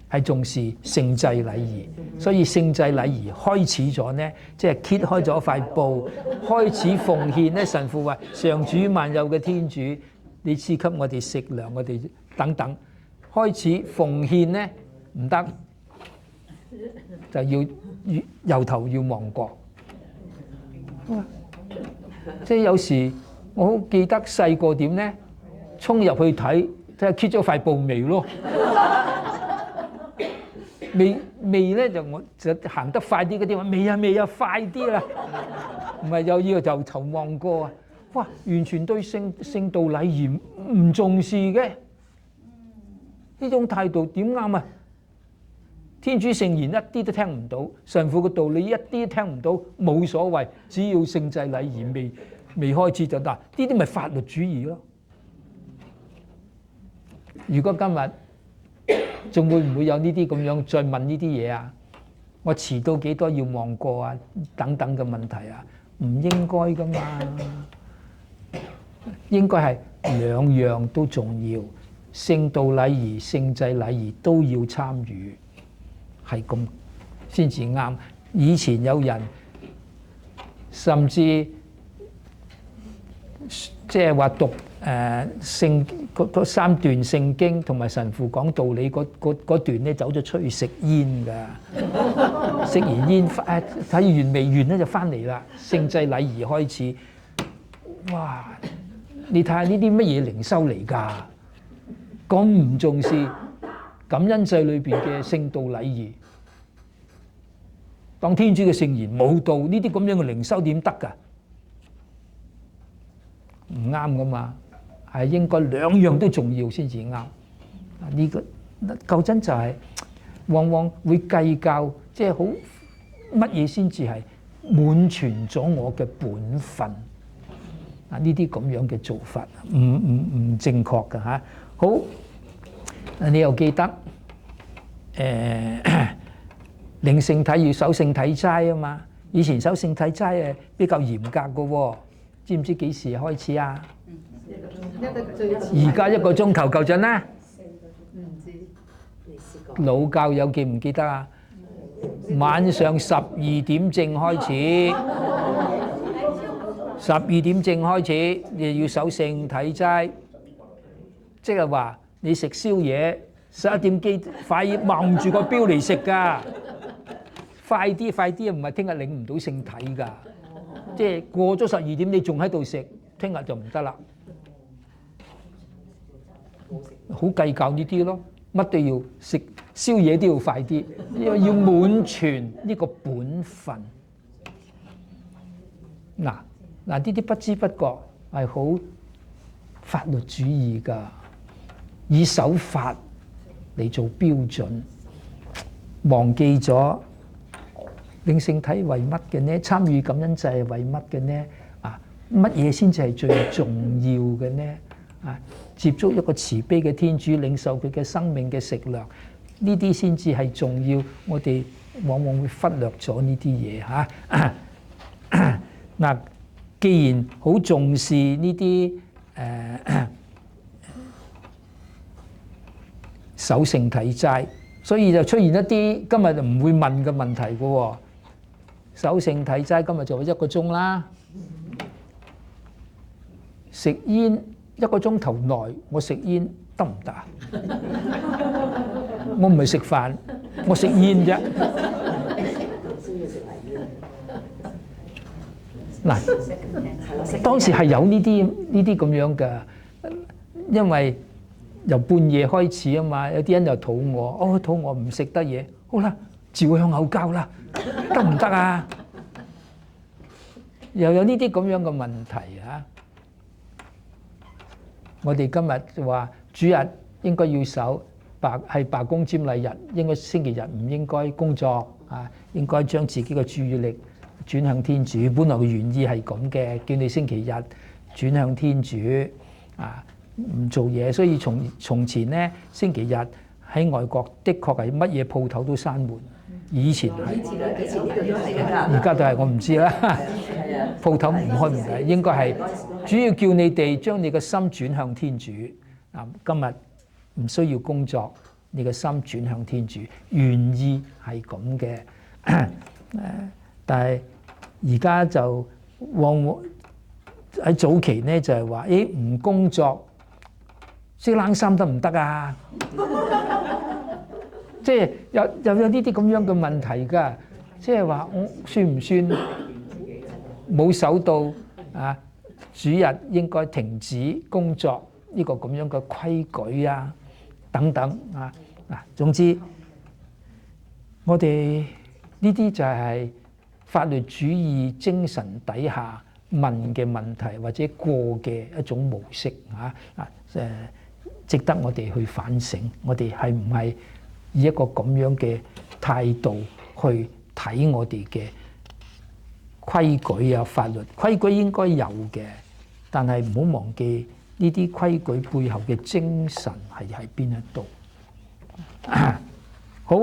係重視聖祭禮儀。所以聖祭禮儀開始咗呢，即係揭開咗塊布，開始奉獻呢。神父話：上主萬有嘅天主，你賜給我哋食糧，我哋等等。開始奉獻呢，唔得，就要由頭要望過。即係有時我好記得細個點呢，衝入去睇下揭咗塊布未咯，未咧就我就行得快啲嗰啲話未啊，快啲啦，唔係又要由頭望過啊！哇，完全對聖道禮儀唔重視嘅，呢種態度點啱啊？天主聖言一啲都聽唔到，神父嘅道理一啲都聽唔到，冇所謂，只要聖祭禮儀未開始就得，呢啲咪法律主義咯。如果今日仲會唔會有呢啲咁樣再問呢啲嘢啊？我遲到幾多要望過啊？等等嘅問題啊，唔應該噶嘛，應該係兩樣都重要，聖道禮儀、聖祭禮儀都要參與。係咁先至啱。以前有人甚至即係話讀聖嗰三段聖經同埋神父講道理嗰段咧，走咗出去食煙㗎，食完煙睇完未完咧就翻嚟啦。聖祭禮儀開始，哇！你睇下呢啲乜嘢靈修嚟㗎？咁唔重視感恩祭裏邊嘅聖道禮儀，當天主嘅聖言冇到，呢啲咁樣嘅靈修點得㗎？唔啱㗎嘛，係應該兩樣都重要先至啱。呢個舊陣就係往往會計較，即係好乜嘢先至係滿全咗我嘅本分。啊，呢啲咁樣嘅做法唔正確㗎嚇。好，你又記得領聖體要守聖體齋啊嘛？以前守聖體齋係比較嚴格㗎喎，知唔知幾時開始啊？而家1個鐘頭夠陣啦。唔知老教友記唔記得啊？晚上12點正開始，12點正開始，你要守聖體齋，即係話你食宵夜11點幾快望住個錶嚟食㗎，快啲唔係聽日領唔到聖體㗎。即係過咗12點你仲喺度食，聽日就唔得啦。好計較呢啲咯，乜都要食，宵夜都要快啲，因為要滿全呢個本分。嗱，呢啲不知不覺係好法律主義㗎，以守法嚟做標準，忘記咗領聖體為乜嘅呢？參與感恩祭係為乜嘅呢？乜嘢先至係最重要嘅呢？接觸一個慈悲嘅天主，領受佢嘅生命嘅食糧，呢啲先至係重要。我哋往往會忽略咗呢啲嘢嚇。嗱，既然好重視呢啲守聖體齋，所以就出現一啲今日就唔會問嘅問題嘅喎。守聖體齋今日就1個鐘啦，食煙1個鐘頭內，我食煙得唔得啊？我唔係食飯，我食煙啫。嗱，當時係有呢啲咁樣嘅，因為由半夜開始啊嘛，有啲人又肚餓，肚餓唔食得嘢，好啦，照向口交啦，得唔得啊？又有呢啲咁樣嘅問題啊！我哋今日就話主日應該要守係罷工瞻禮日，應該星期日唔應該工作啊，應該將自己嘅注意力轉向天主。本來嘅原意係咁嘅，叫你星期日轉向天主啊，唔做嘢。所以從前呢，星期日喺外國的確係乜嘢鋪頭都閂門。以前係，而家就係我唔知啦。鋪頭唔開門嘅，應該係主要叫你哋將你嘅心轉向天主。今日唔需要工作，你嘅心轉向天主，原意係咁嘅。但係而家就往往喺早期呢，就係話，唔工作識冷衫得唔得啊？即係有呢啲咁樣嘅問題㗎，即係話我算唔算冇守到主日應該停止工作呢個咁樣嘅規矩啊等等啊。總之我哋呢啲就係法律主義精神底下問嘅問題或者過嘅一種模式值得我哋去反省。我哋係唔係以一個咁樣嘅態度去睇我哋嘅規矩啊？法律規矩應該有嘅，但係唔好忘記呢啲規矩背後嘅精神係喺邊一度。好，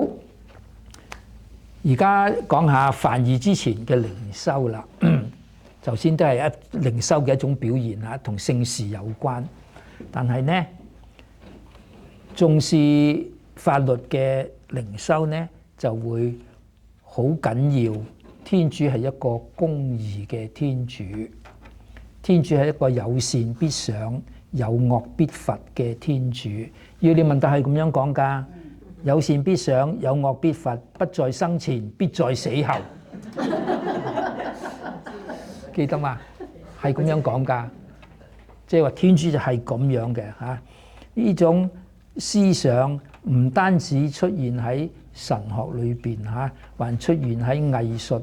而家講下梵二之前嘅靈修啦。首先都係靈修嘅一種表現啊，同聖事有關。但係呢，重視法律嘅靈修呢，就會好緊要。天主係一個公義嘅天主，天主係一個有善必賞、有惡必罰嘅天主。要你問答係咁樣講㗎，有善必賞，有惡必罰，不在生前，必在死後。記得嘛？係咁樣講㗎，即係話天主就係咁樣嘅嚇。呢種思想唔單止出現喺神學裏邊嚇，還出現喺藝術、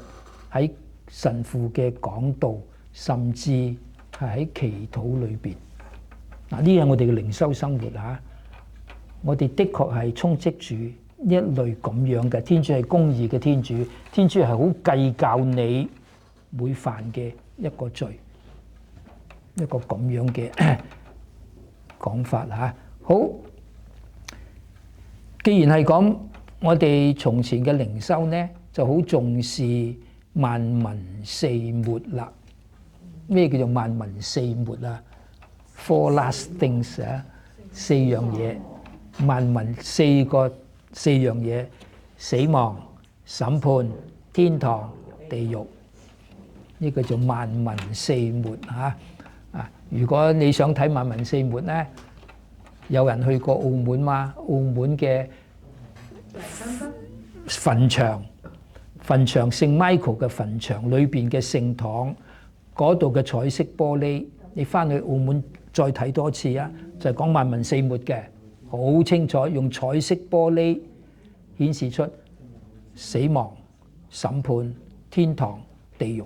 喺神父嘅講道，甚至係喺祈禱裏邊。嗱，呢係我哋嘅靈修生活嚇。我哋的確係充斥住一類咁樣嘅天主，係公義嘅天主，天主係好計較你會犯嘅一個罪，一個咁樣嘅講法嚇。好。既然係咁，我哋從前嘅靈修呢就好重視萬民四末啦。咩叫做萬民四末啊 ？Four last things 啊，四樣嘢。萬民四樣嘢：死亡、審判、天堂、地獄。呢個叫萬民四末嚇。如果你想睇萬民四末呢？有人去過澳門嘛？澳門嘅墳場聖 Michael 嘅墳場裏邊嘅聖堂，嗰度嘅彩色玻璃，你翻去澳門再睇多次啊，就係講萬民四末嘅，好清楚用彩色玻璃顯示出死亡、審判、天堂、地獄。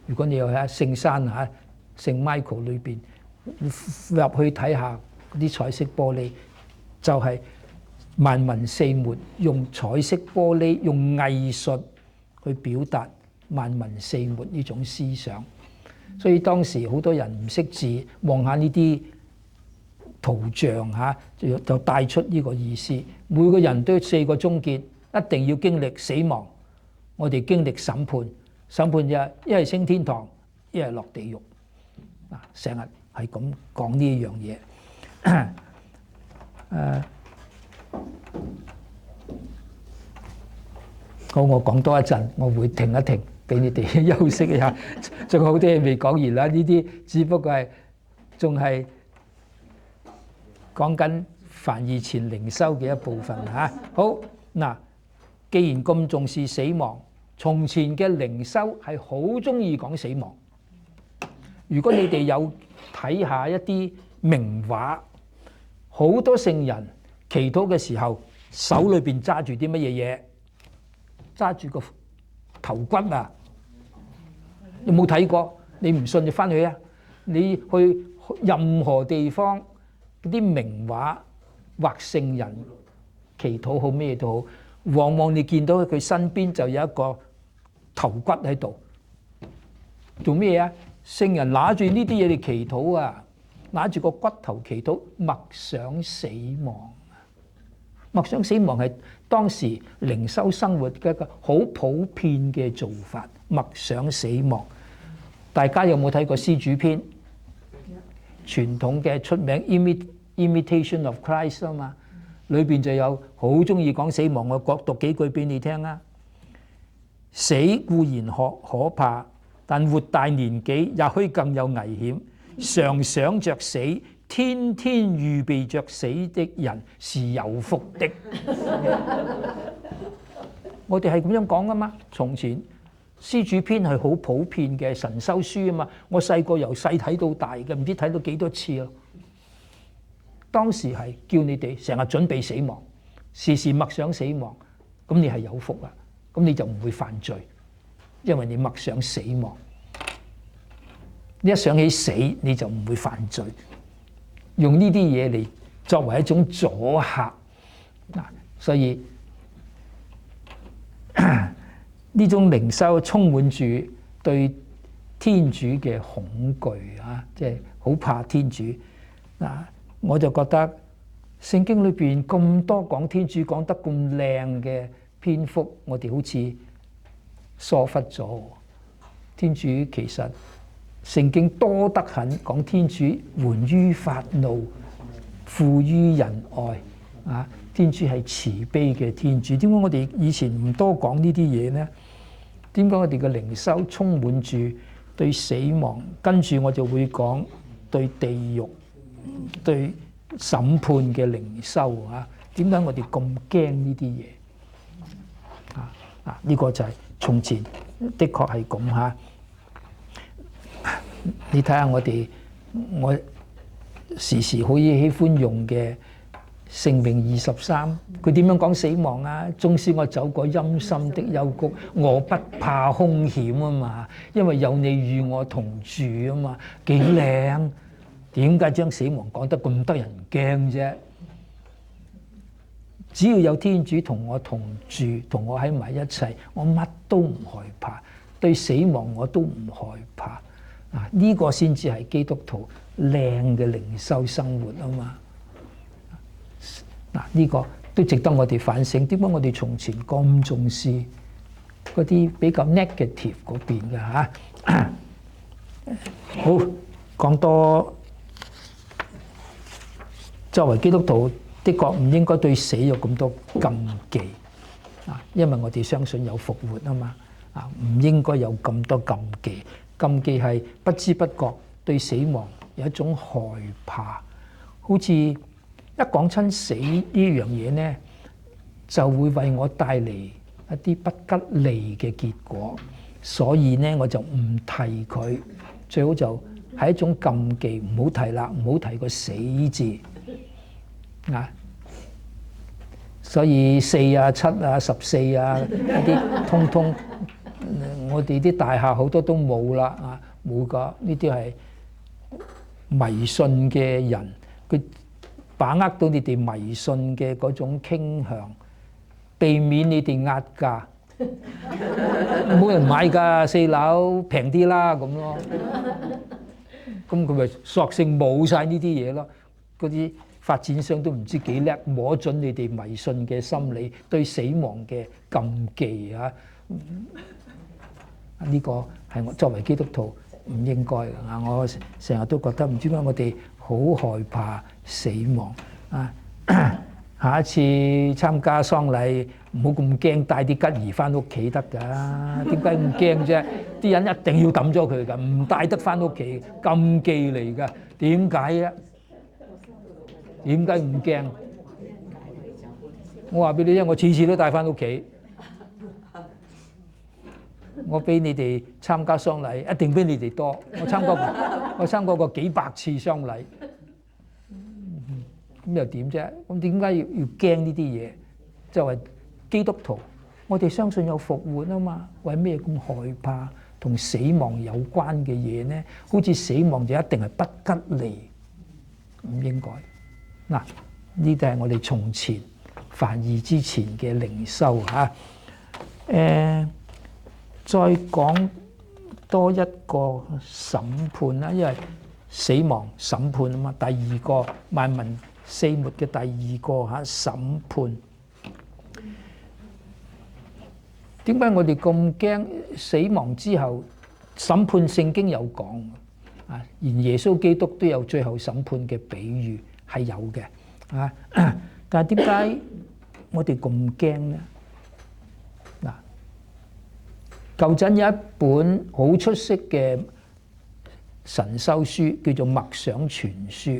如果你有喺聖山嚇聖 Michael 裏邊入去睇下啲彩色玻璃，就係萬民四末用彩色玻璃用藝術去表達萬民四末呢種思想。所以當時好多人唔識字，望下呢啲圖像嚇，就帶出呢個意思。每個人都有4個終結，一定要經歷死亡。我哋經歷審判，審判就一係升天堂，一係落地獄。嗱，成日係咁講呢一樣嘢。好，我講多一陣，我會停一停，俾你哋休息一下。仲有好多嘢未講完啦，呢啲只不過係仲係講緊梵二前靈修嘅一部分嚇。好嗱，既然咁重視死亡，從前嘅靈修係好中意講死亡。如果你哋有睇下一啲名畫，好多聖人祈禱嘅時候，手裏邊揸住啲乜嘢嘢？揸住個頭骨啊！有冇睇過？你唔信就翻去啊！你去任何地方啲名畫畫聖人祈禱好咩都好，往往你見到佢身邊就有一個頭骨喺度，做咩啊？聖人拿住呢啲嘢嚟祈禱啊，拿住個骨頭祈禱，默想死亡。默想死亡係當時靈修生活嘅一個好普遍嘅做法。默想死亡，大家有冇睇過施主篇？傳統嘅出名 Imitation of Christ 啊嘛，裏邊就有好中意講死亡。我讀幾句俾你聽啊。死固然可怕，但活大年紀也許更有危險。常想着死，天天預備着死的人是有福的。我哋係咁樣講噶嘛。從前施主篇係好普遍嘅神修書啊嘛。我細個由細睇到大嘅，唔知睇到幾多次咯。當時係叫你哋成日準備死亡，時時默想死亡，咁你係有福啊。咁你就唔會犯罪，因為你默想死亡。你一想起死，你就唔會犯罪。用呢啲嘢嚟作為一種阻嚇嗱，所以呢種靈修充滿住對天主嘅恐懼啊，即係好怕天主嗱。我就覺得聖經裏邊咁多講天主講得咁靚嘅篇幅，我哋好似疏忽咗。天主其實聖經多得很，講天主緩於發怒，富於仁愛啊！天主係慈悲嘅天主。點解我哋以前唔多講呢啲嘢呢？點解我哋嘅靈修充滿住對死亡？跟住我就會講對地獄、對審判嘅靈修啊！點解我哋咁驚呢啲嘢？呢個就係從前的確係咁嚇。你睇下我時時好喜歡用嘅聖詠23，佢點樣講死亡啊？縱使我走過陰森的幽谷，我不怕兇險啊嘛，因為有你與我同住啊嘛，幾靚！點解將死亡講得咁得人驚啫？只要有天主同我同住，同我喺埋一齊，我乜都唔害怕，對死亡我都唔害怕。呢個先至係基督徒靚嘅靈修生活啊嘛！呢個都值得我哋反省。點解我哋從前咁重視嗰啲比較 negative 嗰邊嘅嚇？好，講多。作為基督徒，的確唔應該對死有咁多禁忌啊，因為我哋相信有復活啊嘛。唔應該有咁多禁忌。禁忌係不知不覺對死亡有一種害怕，好似一講親死呢樣嘢呢，就會為我帶嚟一啲不吉利嘅結果。所以咧我就唔提佢，最好就係一種禁忌，唔好提啦，唔好提個死字啊。所以4啊、7啊、14啊呢啲，通通我哋啲大廈好多都冇啦啊，冇噶。呢啲係迷信嘅人，佢把握到你哋迷信嘅嗰種傾向，避免你哋壓價。冇人買㗎，4樓平啲啦咁咯。咁佢咪索性冇晒呢啲嘢咯。嗰啲發展商都唔知幾叻，摸準你哋迷信嘅心理，對死亡嘅禁忌啊！呢個係我作為基督徒唔應該嘅啊！我成日都覺得唔知點解我哋好害怕死亡啊！下一次參加喪禮唔好咁驚，帶啲吉儀翻屋企得㗎？點解咁驚啫？啲人一定要抌咗佢㗎，唔帶得翻屋企，禁忌嚟㗎。點解啊？點解唔驚？我話俾你聽，我次次都帶翻屋企。我俾你哋參加喪禮，一定比你哋多。我參加過幾百次喪禮，咁又點啫？咁點解要驚呢啲嘢？就係基督徒，我哋相信有復活啊嘛，為咩咁害怕同死亡有關嘅嘢呢？好似死亡就一定係不吉利，唔應該。嗱，呢啲係我哋從前梵二之前嘅靈修嚇。再講多一個審判啦，因為死亡審判啊嘛。第二個萬民四末嘅第二個審判，點解我哋咁驚死亡之後審判？聖經有講啊，連耶穌基督都有最後審判嘅比喻係有嘅啊。但係點解我哋咁驚呢？嗱，舊陣有一本好出色嘅神修書，叫做《默想全書》，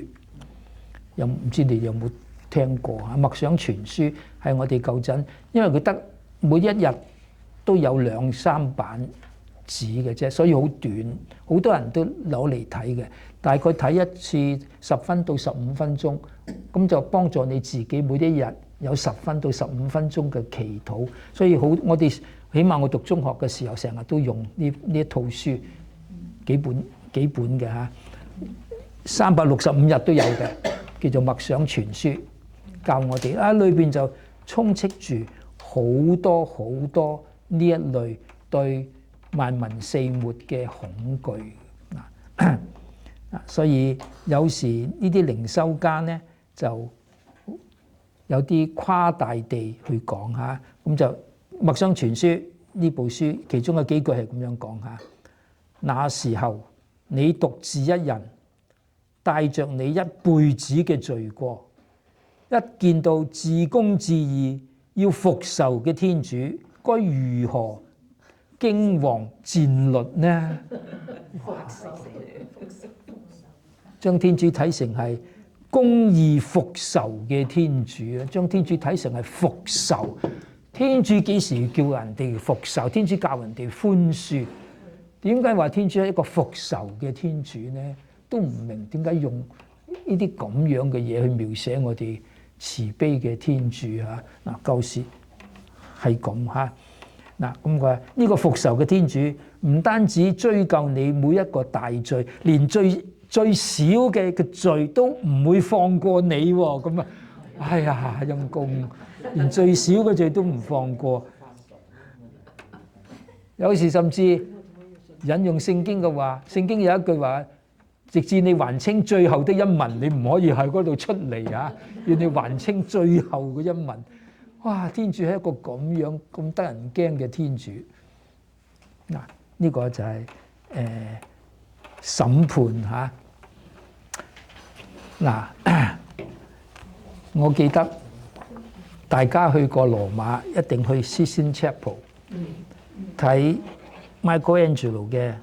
又唔知你有冇聽過啊？《默想全書》係我哋舊陣，因為佢得每一日都有2-3版紙嘅啫，所以好短，好多人都攞嚟睇嘅。大概睇一次10分到15分鐘，咁就幫助你自己每一日有10分到15分鐘嘅祈禱。所以好，我哋起碼我讀中學嘅時候，成日都用呢一套書，幾本嘅嚇，365日都有嘅，叫做《默想全書》，教我哋啊，裏邊就充斥住好多好多呢一類對萬民四末嘅恐懼嗱。所以有時呢啲靈修家呢，就有啲誇大地去講嚇，咁就《默想全書》呢部書其中嘅幾句係咁樣講嚇：那時候你獨自一人，帶着你一輩子嘅罪過，一見到自公自義要復仇嘅天主，該如何驚惶戰慄呢？將天主睇成係公義復仇嘅天主啊！將天主睇成係復仇。天主幾時叫人哋復仇？天主教人哋寬恕。點解話天主係一個復仇嘅天主呢？都唔明點解用呢啲咁樣嘅嘢去描寫我哋慈悲嘅天主嚇。嗱，舊時係咁嚇。嗱，咁佢話呢個復仇嘅天主唔單止追究你每一個大罪，連最少嘅罪都唔會放過你喎。咁啊，哎呀，陰公，連最少嘅罪都唔放過。有時甚至引用聖經嘅話，聖經有一句話：直至你還清最後的一文，你唔可以喺嗰度出嚟啊！要你還清最後嘅一文。哇！天主係一個咁樣咁得人驚嘅天主。嗱，呢個就係審判嚇。嗱，我記得大家去過羅馬，一定去 Sistine Chapel 睇 Michelangelo 嘅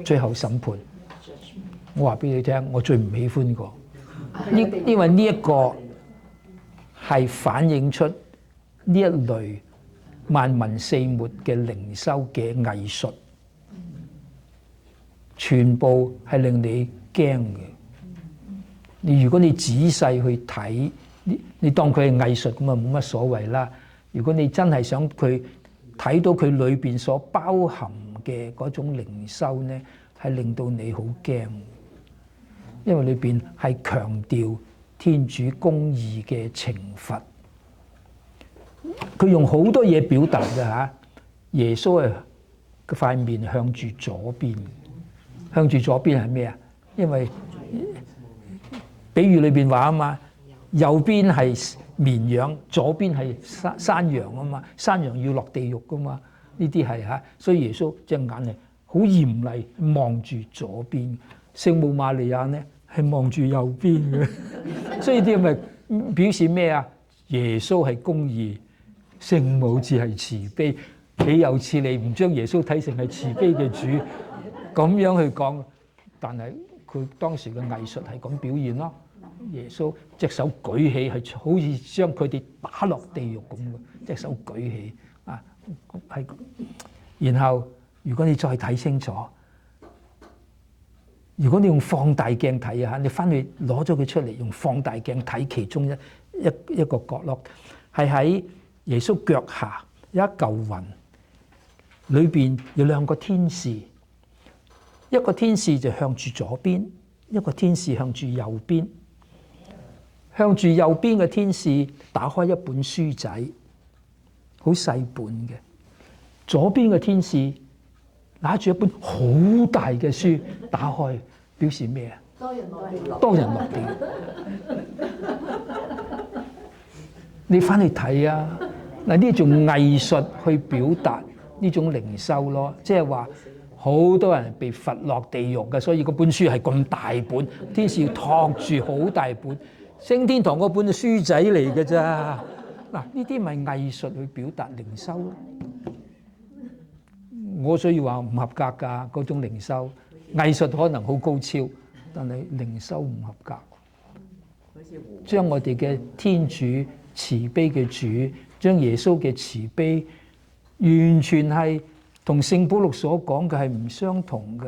最後審判。我話俾你聽，我最唔喜歡過，因為呢一個係反映出呢一類萬民四末嘅靈修嘅藝術全部係令你驚嘅。如果你仔細去睇，你當佢係藝術咁啊，冇乜所謂啦。如果你真係想佢睇到佢裏邊所包含嘅嗰種靈修咧，係令到你好驚，因為裏邊係強調天主公義嘅懲罰。佢用好多嘢表達嘅嚇。耶穌係塊面向住左邊，向住左邊係咩啊？因為比喻裏邊話啊嘛，右邊係綿羊，左邊係山羊啊嘛，山羊要落地獄噶嘛，呢啲係嚇，所以耶穌隻眼係好嚴厲望住左邊，聖母瑪利亞呢係望住右邊嘅，所以啲咪表示咩啊？耶穌係公義，聖母至係慈悲。豈有此理，唔將耶穌睇成係慈悲嘅主，咁樣去講，但係佢當時嘅藝術係咁表現咯。耶穌隻手舉起，係好似將佢哋打落地獄咁嘅，隻手舉起啊，係。然後如果你再睇清楚，如果你用放大鏡睇啊，你翻去攞咗佢出嚟，用放大鏡睇其中一個角落，係喺耶穌腳下有一嚿雲。裏邊有兩個天使，一個天使就向住左邊，一個天使向住右邊。向住右邊嘅天使打開一本書仔，好細本嘅。左邊嘅天使拿住一本好大嘅書，打開，表示咩啊？多人落地。你翻去睇啊！嗱，呢種藝術去表達呢種靈修咯，即係話好多人被罰落地獄嘅，所以嗰本書係咁大本，天使要托住好大本，升天堂嗰本書仔嚟嘅咋。嗱，呢啲咪藝術去表達靈修咯。我所以話唔合格㗎，嗰種靈修，藝術可能好高超，但係靈修唔合格。將我哋嘅天主慈悲嘅主，將耶穌嘅慈悲，完全係同聖保祿所講嘅係唔相同㗎。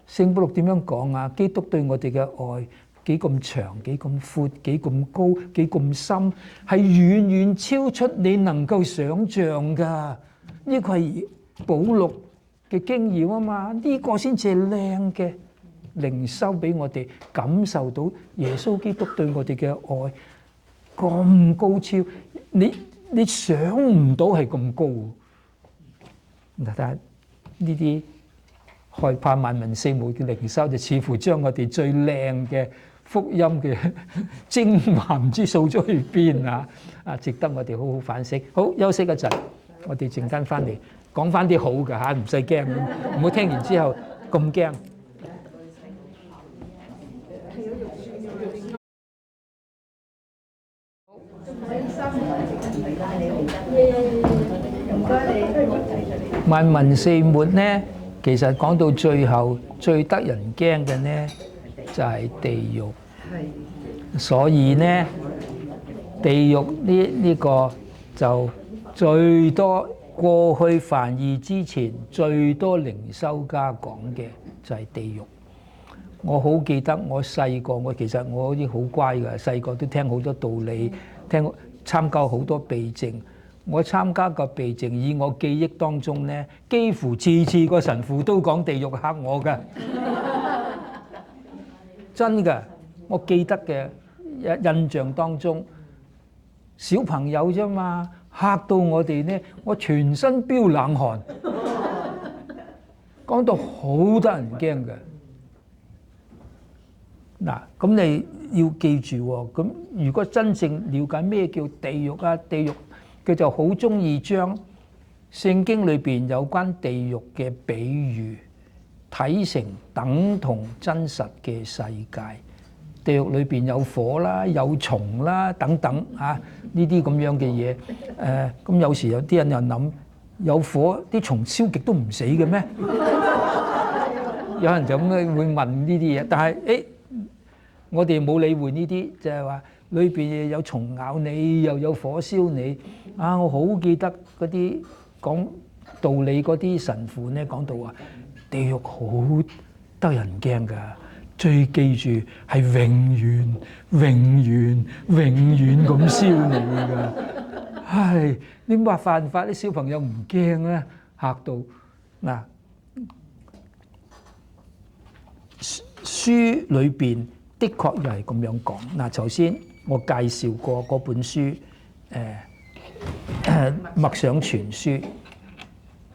聖保祿點樣講啊？基督對我哋嘅愛幾咁長、幾咁闊、幾咁高、幾咁深，係遠遠超出你能夠想像㗎。呢個係保祿嘅經驗啊嘛，呢個先至係靚嘅靈修俾我哋感受到耶穌基督對我哋嘅愛咁高超，你想唔到係咁高。但係呢啲害怕萬民聖母嘅靈修，就似乎將我哋最靚嘅福音嘅精華唔知掃咗去邊啊！啊，值得我哋好好反省。好，休息一陣，我哋陣間翻嚟講翻啲好嘅嚇，唔使驚，唔好聽完之後咁驚。萬民聖末咧，其實講到最後最得人驚嘅咧，就係地獄。所以咧，地獄呢個就最多過去梵二之前最多靈修家講嘅就係地獄。我好記得我細個，其實我已經好乖㗎，細個都聽好多道理，參加好多避靜。我參加個避靜，以我記憶當中咧，幾乎次次個神父都講地獄嚇我㗎，真㗎。我記得嘅印象當中，小朋友啫嘛，嚇到我哋咧，我全身飆冷汗，講到好得人驚嘅。嗱，咁你要記住喎，咁如果真正了解咩叫地獄啊，地獄佢就好中意將聖經裏邊有關地獄嘅比喻睇成等同真實嘅世界。地獄裏邊有火啦，有蟲啦等等啊，呢啲咁樣嘅嘢。咁有時有啲人又諗，有火啲蟲燒極都唔死嘅咩？有人就咁樣會問呢啲嘢，但係我哋冇理會呢啲，就係話裏邊有蟲咬你，又有火燒你。啊，我好記得嗰啲講道理嗰啲神父咧講到話，地獄好得人驚㗎，最記住係永遠、永遠、永遠咁燒你㗎。唉，你話犯法啲小朋友唔驚咧，嚇到嗱。書裏邊的確又係咁樣講。嗱，頭先我介紹過嗰本書默想全書，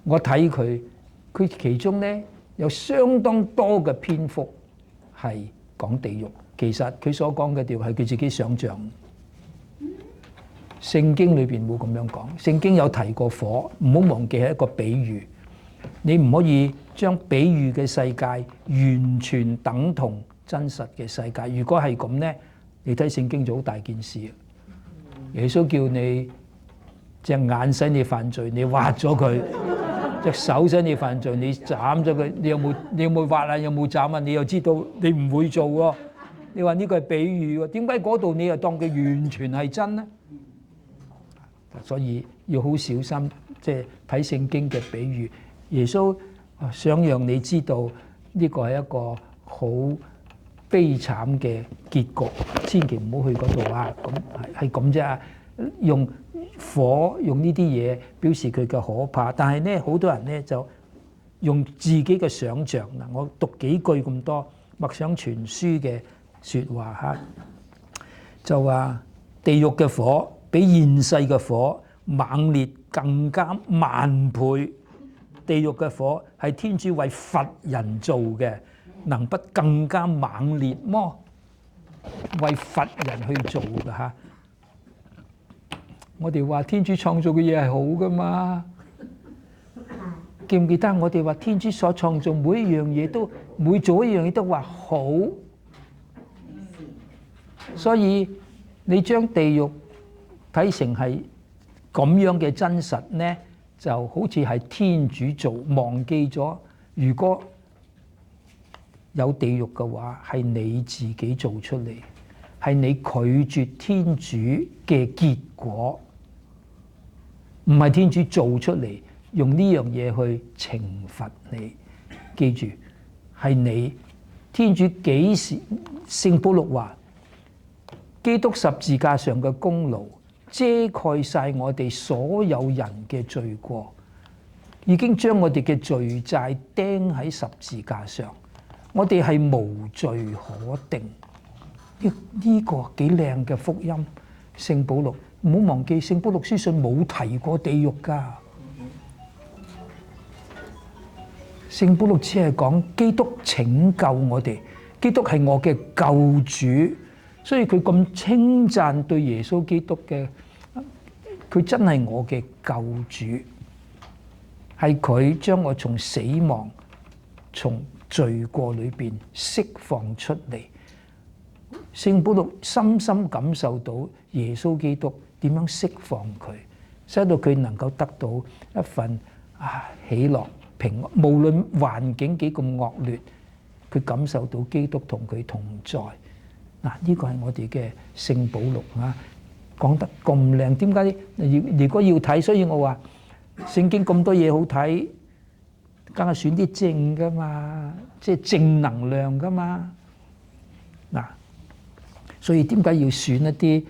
我睇佢其中咧有相當多嘅篇幅係講地獄。其實佢所講嘅地獄係佢自己想象，聖經裏邊冇咁樣講。聖經有提過火，唔好忘記係一個比喻。你唔可以將比喻嘅世界完全等同真實嘅世界。如果係咁呢，你睇聖經就好大件事。耶穌叫你隻眼使你犯罪，你挖咗佢；隻手使你犯罪，你斬咗佢。你有冇挖啊？有冇斬啊？你又知道你唔會做喎。你話呢個係比喻喎，點解嗰度你又當佢完全係真呢？所以要好小心，即係睇聖經嘅比喻。耶穌想讓你知道呢個係一個好悲慘嘅結局，千祈唔好去嗰度啊！咁係咁啫。用火用呢啲嘢表示佢嘅可怕，但係咧好多人咧就用自己嘅想像嗱。我讀幾句咁多默想全書嘅説話嚇，就話地獄嘅火比現世嘅火猛烈更加萬倍。地獄嘅火係天主為罰人做嘅，能不更加猛烈麼？為罰人去做嘅嚇。我哋話天主創造嘅嘢係好噶嘛？記唔記得我哋話天主所創造每一樣嘢都每做一樣嘢都話好，所以你將地獄睇成係咁樣嘅真實呢？就好似係天主做，忘記咗如果有地獄嘅話，係你自己做出嚟，係你拒絕天主嘅結果，唔係天主做出嚟，用呢樣嘢去懲罰你。記住，係你。天主幾時？聖保祿話，基督十字架上嘅功勞遮蓋晒我哋所有人嘅罪過，已經將我哋嘅罪債釘喺十字架上，我哋係無罪可定。呢個幾靚嘅福音。聖保祿，唔好忘記聖保祿書信冇提過地獄㗎。聖保祿只係講基督拯救我哋，基督係我嘅救主，所以佢咁稱讚對耶穌基督嘅。佢真係我嘅救主，係佢將我從死亡、從罪過裏邊釋放出嚟。聖保祿深深感受到耶穌基督點樣釋放佢，使到佢能夠得到一份喜樂平安。無論環境幾咁惡劣，佢感受到基督同佢同在。嗱，呢個係我哋嘅聖保祿啊！講得咁靚，點解？如果要睇，所以我話聖經咁多嘢好睇，梗係選啲正噶嘛，即係正能量噶嘛。嗱，所以點解要選一啲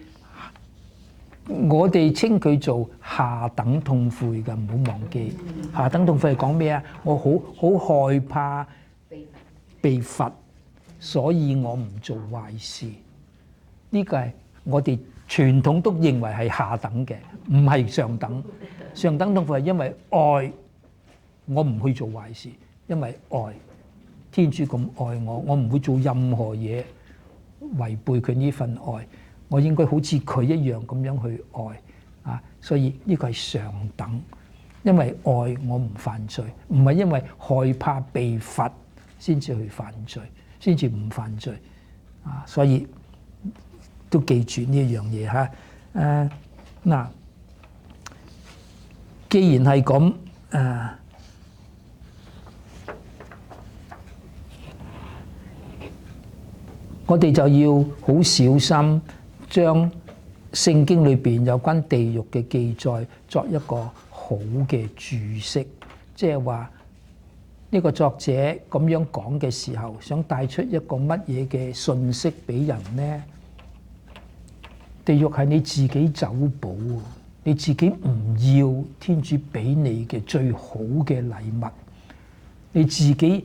我哋稱佢做下等痛悔嘅？唔好忘記，下等痛悔係講咩啊？我好害怕被罰，所以我唔做壞事。呢個係我哋傳統都認為係下等嘅，唔係上等。上等痛悔係因為愛，我唔去做壞事，因為愛天主咁愛我，我唔會做任何嘢違背佢呢份愛。我應該好似佢一樣咁樣去愛啊！所以呢個係上等，因為愛我唔犯罪，唔係因為害怕被罰先至去犯罪，先至唔犯罪啊！所以都記住呢一樣嘢嚇。嗱，既然係咁，我哋就要好小心將聖經裏邊有關地獄嘅記載作一個好嘅註釋，即係話呢個作者咁樣講嘅時候，想帶出一個乜嘢嘅信息俾人呢？地獄係你自己走寶，你自己唔要天主俾你嘅最好嘅禮物，你自己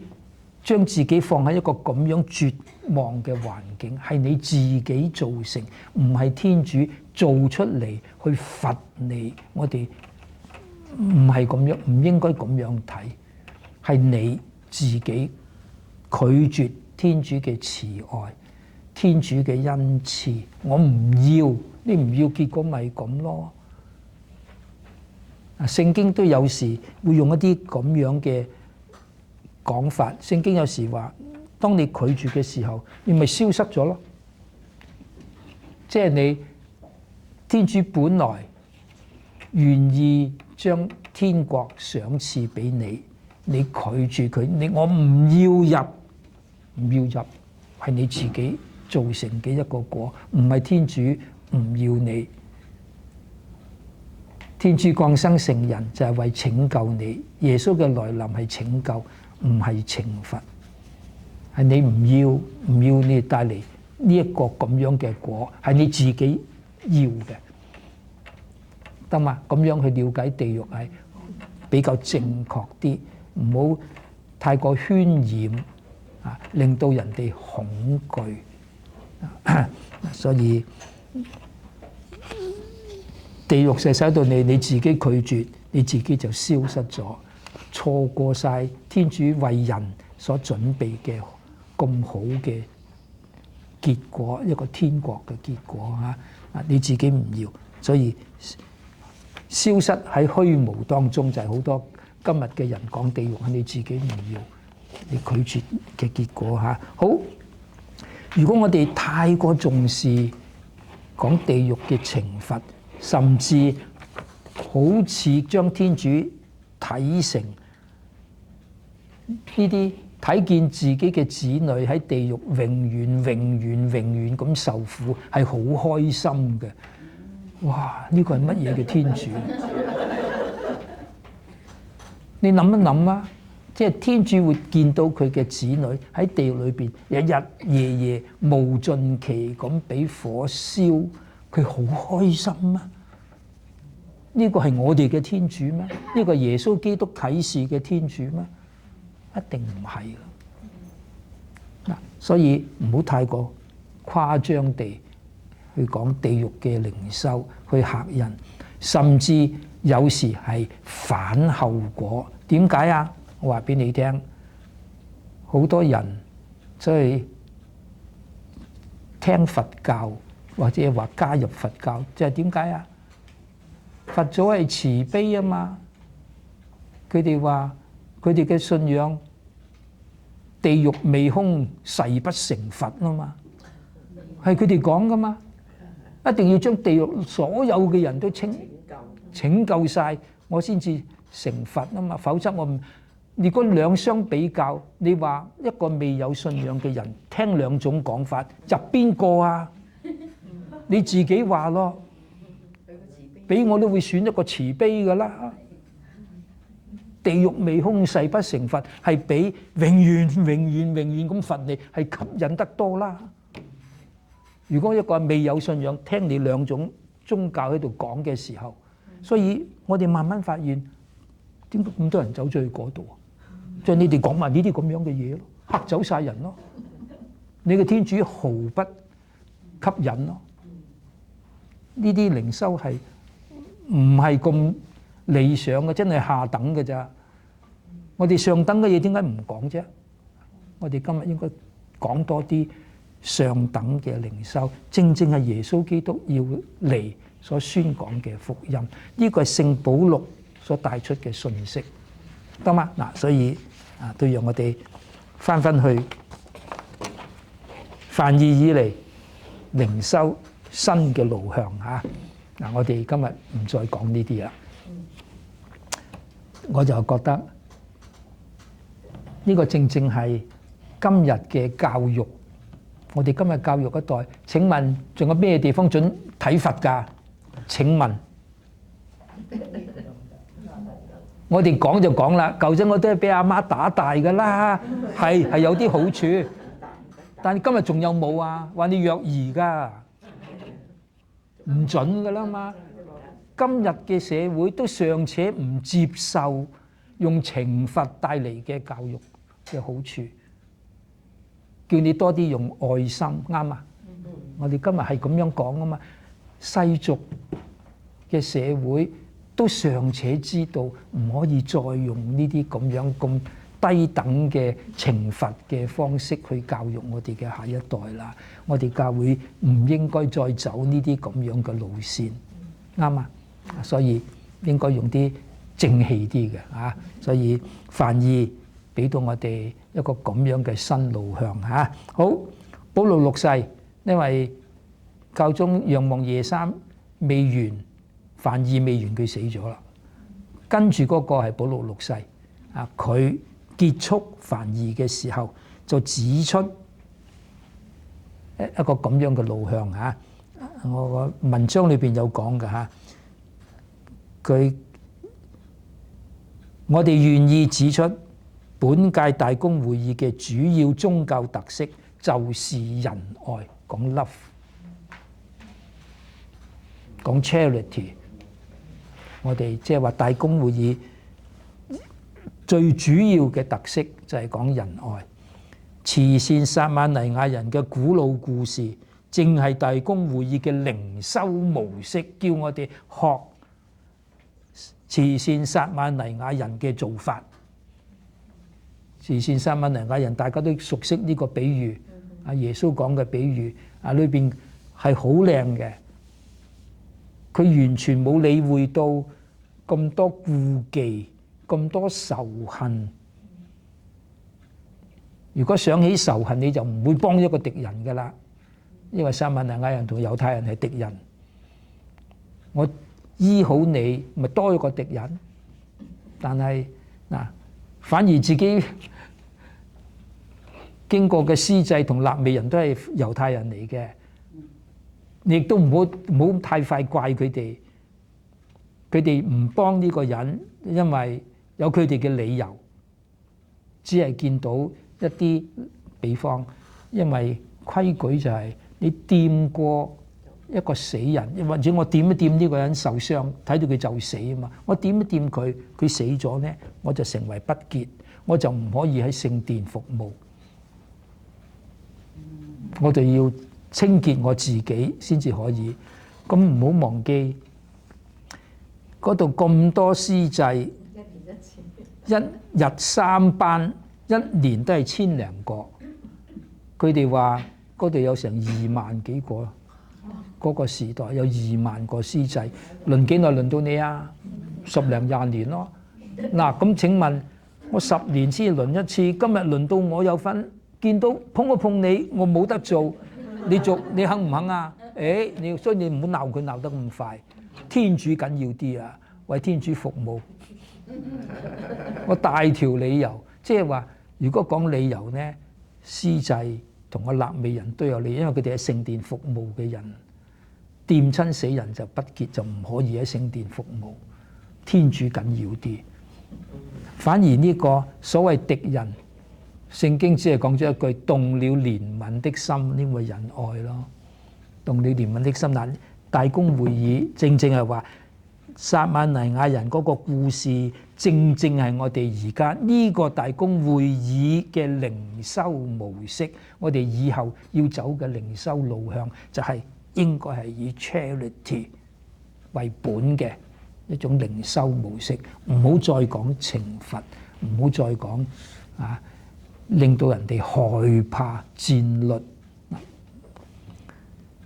將自己放喺一個咁樣絕望嘅環境，係你自己造成，唔係天主做出嚟去罰你。我哋唔係咁樣，唔應該咁樣睇，係你自己拒絕天主嘅慈愛，天主嘅恩賜。我唔要，你唔要，結果咪咁咯。聖經都有時會用一啲咁樣嘅講法。聖經有時話，當你拒絕嘅時候，你咪消失咗咯。即係你天主本來願意將天國賞賜俾你，你拒絕佢，我唔要入，係你自己造成嘅一個果，唔係天主唔要你。天主降生成人就係為拯救你，耶穌嘅來臨係拯救，唔係懲罰。係你唔要你帶嚟呢一個咁樣嘅果，係你自己要嘅，得嘛？咁樣去了解地獄係比較正確啲，唔好太過渲染啊，令到人哋恐懼。所以地獄就使到你自己拒絕，你自己就消失咗，錯過晒天主為人所準備嘅咁好嘅結果，一個天國嘅結果嚇。你自己唔要，所以消失喺虛無當中，就係好多今日嘅人講地獄係你自己唔要，你拒絕嘅結果嚇。好，如果我哋太過重視講地獄嘅懲罰，甚至好似將天主睇成呢啲睇見自己嘅子女喺地獄永遠咁受苦，係好開心嘅。哇！呢個係乜嘢嘅天主？你諗一諗啊，即係天主會見到佢嘅子女喺地獄裏邊日日夜夜無盡期咁俾火燒，佢好開心啊！呢個係我哋嘅天主咩？呢個係耶穌基督啟示嘅天主咩？一定唔係嗱，所以唔好太過誇張地去講地獄嘅靈修，去嚇人，甚至有時係反後果。點解啊？我話俾你聽，好多人即係聽佛教或者話加入佛教，即係點解啊？佛祖係慈悲啊嘛，佢哋話佢哋嘅信仰地獄未空誓不成佛啊嘛，係佢哋講噶嘛，一定要將地獄所有嘅人都拯救晒，我先至成佛啊嘛，否則我唔。如果兩相比較，你話一個未有信仰嘅人聽兩種講法，就邊個啊？你自己話咯，俾我都會選一個慈悲噶啦。地獄未空誓不成佛，係比永遠咁罰你係吸引得多啦。如果一個未有信仰聽你兩種宗教喺度講嘅時候，所以我哋慢慢發現點解咁多人走咗去嗰度啊？就係你哋講埋呢啲咁樣嘅嘢咯，嚇走晒人咯。你嘅天主毫不吸引咯。呢啲靈修係唔係咁理想嘅，真係下等嘅咋。我哋上等嘅嘢點解唔講啫？我哋今日應該講多啲上等嘅靈修，正正係耶穌基督要嚟所宣講嘅福音。呢個係聖保祿所帶出嘅信息，得嘛？嗱，所以都讓我哋翻去梵二以嚟靈修新嘅路向嚇。嗱，我哋今日唔再講呢啲啦。我就覺得呢個正正係今日嘅教育。我哋今日教育一代，請問仲有咩地方準睇佛㗎？請問我哋講就講啦，舊陣我都係俾阿媽打大㗎啦，係有啲好處。但係今日仲有冇啊？話你虐兒㗎，唔準㗎啦嘛。今日嘅社會都尚且唔接受用懲罰帶嚟嘅教育嘅好處，叫你多啲用愛心，啱啊？我哋今日係咁樣講啊嘛。世俗嘅社會都尚且知道唔可以再用呢啲咁樣咁低等嘅懲罰嘅方式去教育我哋嘅下一代啦。我哋教會唔應該再走呢啲咁樣嘅路線，啱啊？所以應該用啲正氣啲嘅啊。所以梵二俾到我哋一個咁樣嘅新路向嚇。好，保祿六世，因為教宗若望夜三未完，梵二未完，佢死咗啦。跟住嗰個係保祿六世啊，佢結束梵二嘅時候就指出一個咁樣嘅路向嚇。我個文章裏邊有講嘅嚇，我哋願意指出本屆大公會議嘅主要宗教特色就是仁愛，講 love， 講 charity。我哋即係話大公會議最主要嘅特色就係講仁愛。慈善撒瑪黎雅人嘅古老故事，正係大公會議嘅靈修模式，叫我哋學慈善撒瑪黎雅人嘅做法。慈善撒瑪黎雅人大家都熟悉呢個比喻，阿耶穌講嘅比喻啊，裏邊係好靚嘅。佢完全冇理會到咁多顧忌、咁多仇恨。如果想起仇恨，你就唔會幫一個敵人㗎啦，因為撒瑪黎雅人同猶太人係敵人。我醫好你，咪多一個敵人。但係嗱，反而自己經過嘅司祭同肋未人都係猶太人嚟嘅。你亦都唔好太快怪佢哋，佢哋唔幫呢個人，因為有佢哋嘅理由，只係見到一啲比方，因為規矩就係你掂過一個死人，或者我掂一掂呢個人受傷，睇到佢就死啊嘛，我掂一掂佢，佢死咗呢，我就成為不潔，我就唔可以喺聖殿服務，我就要清潔我自己先至可以。咁唔好忘記嗰度咁多司祭，一日3班，一年都係1000零個。佢哋話嗰度有成2萬幾個，嗰個時代有2萬個司祭，輪幾耐輪到你啊？10零20年咯。嗱，咁請問我10年先輪一次，今日輪到我有份見到碰一碰你，我冇得做。你肯唔肯啊？所以你唔好鬧佢鬧得咁快。天主緊要啲啊，為天主服務。我大條理由，即係話，如果講理由呢，司祭同個肋未人都有理由，因為佢哋係聖殿服務嘅人，掂親死人就不潔，就唔可以喺聖殿服務。天主緊要啲，反而呢個所謂敵人。聖經只係講咗一句，動了憐憫的心，呢個仁愛咯。動了憐憫的心，但大公會議正正係話撒瑪黎雅人嗰個故事，正正係我哋而家呢個大公會議嘅靈修模式。我哋以後要走嘅靈修路向，就係應該係以 charity 為本嘅一種靈修模式。唔好再講懲罰，唔好再講啊，令到人哋害怕戰律。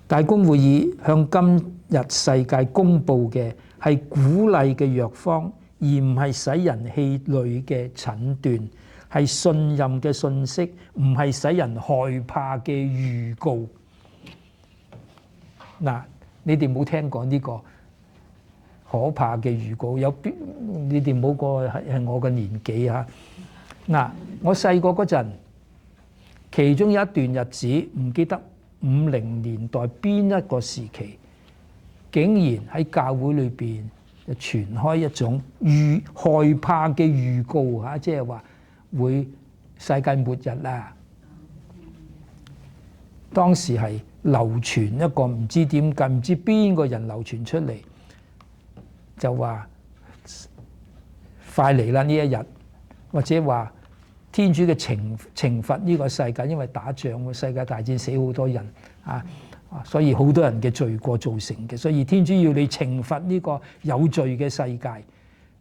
大公會議向今日世界公布嘅係鼓勵嘅藥方，而唔係使人氣餒嘅診斷，係信任嘅信息，唔係使人害怕嘅預告。嗱，你哋冇聽過呢個可怕嘅預告？有邊？你哋冇個係我嘅年紀嚇。嗱，我細個嗰陣，其中有一段日子，唔記得50年代邊一個時期，竟然喺教會裏邊就傳開一種害怕嘅預告嚇，即係話會世界末日啦。當時係流傳一個唔知點解，唔知邊個人流傳出嚟，就話快嚟啦呢一日，或者話天主嘅懲罰呢個世界，因為打仗，世界大戰死好多人啊，所以好多人嘅罪過造成嘅，所以天主要你懲罰呢個有罪嘅世界。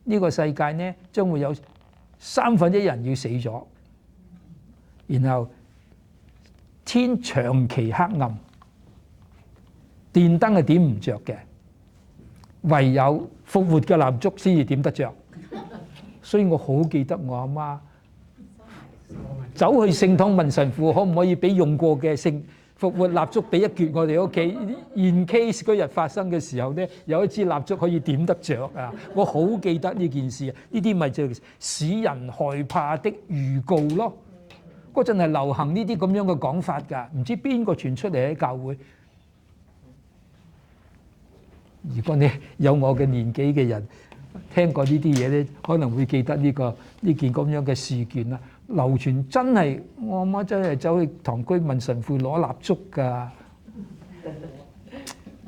呢個世界呢將會有1/3人要死咗，然後天長期黑暗，電燈係點唔着嘅，唯有復活嘅蠟燭先至點得着。所以我好記得我阿媽走去聖堂問神父，可唔可以俾用過嘅復活蠟燭俾一橛我哋屋企，in case 嗰日發生嘅時候呢，有一支蠟燭可以點得着啊！我好記得呢件事，呢啲咪就使人害怕的預告咯。嗰陣係流行呢啲咁樣嘅講法㗎，唔知邊個傳出嚟喺教會。如果你有我嘅年紀嘅人聽過呢啲嘢咧，可能會記得呢件咁樣嘅事件啦。流傳真係，我阿媽真係走去堂區問神父攞蠟燭㗎。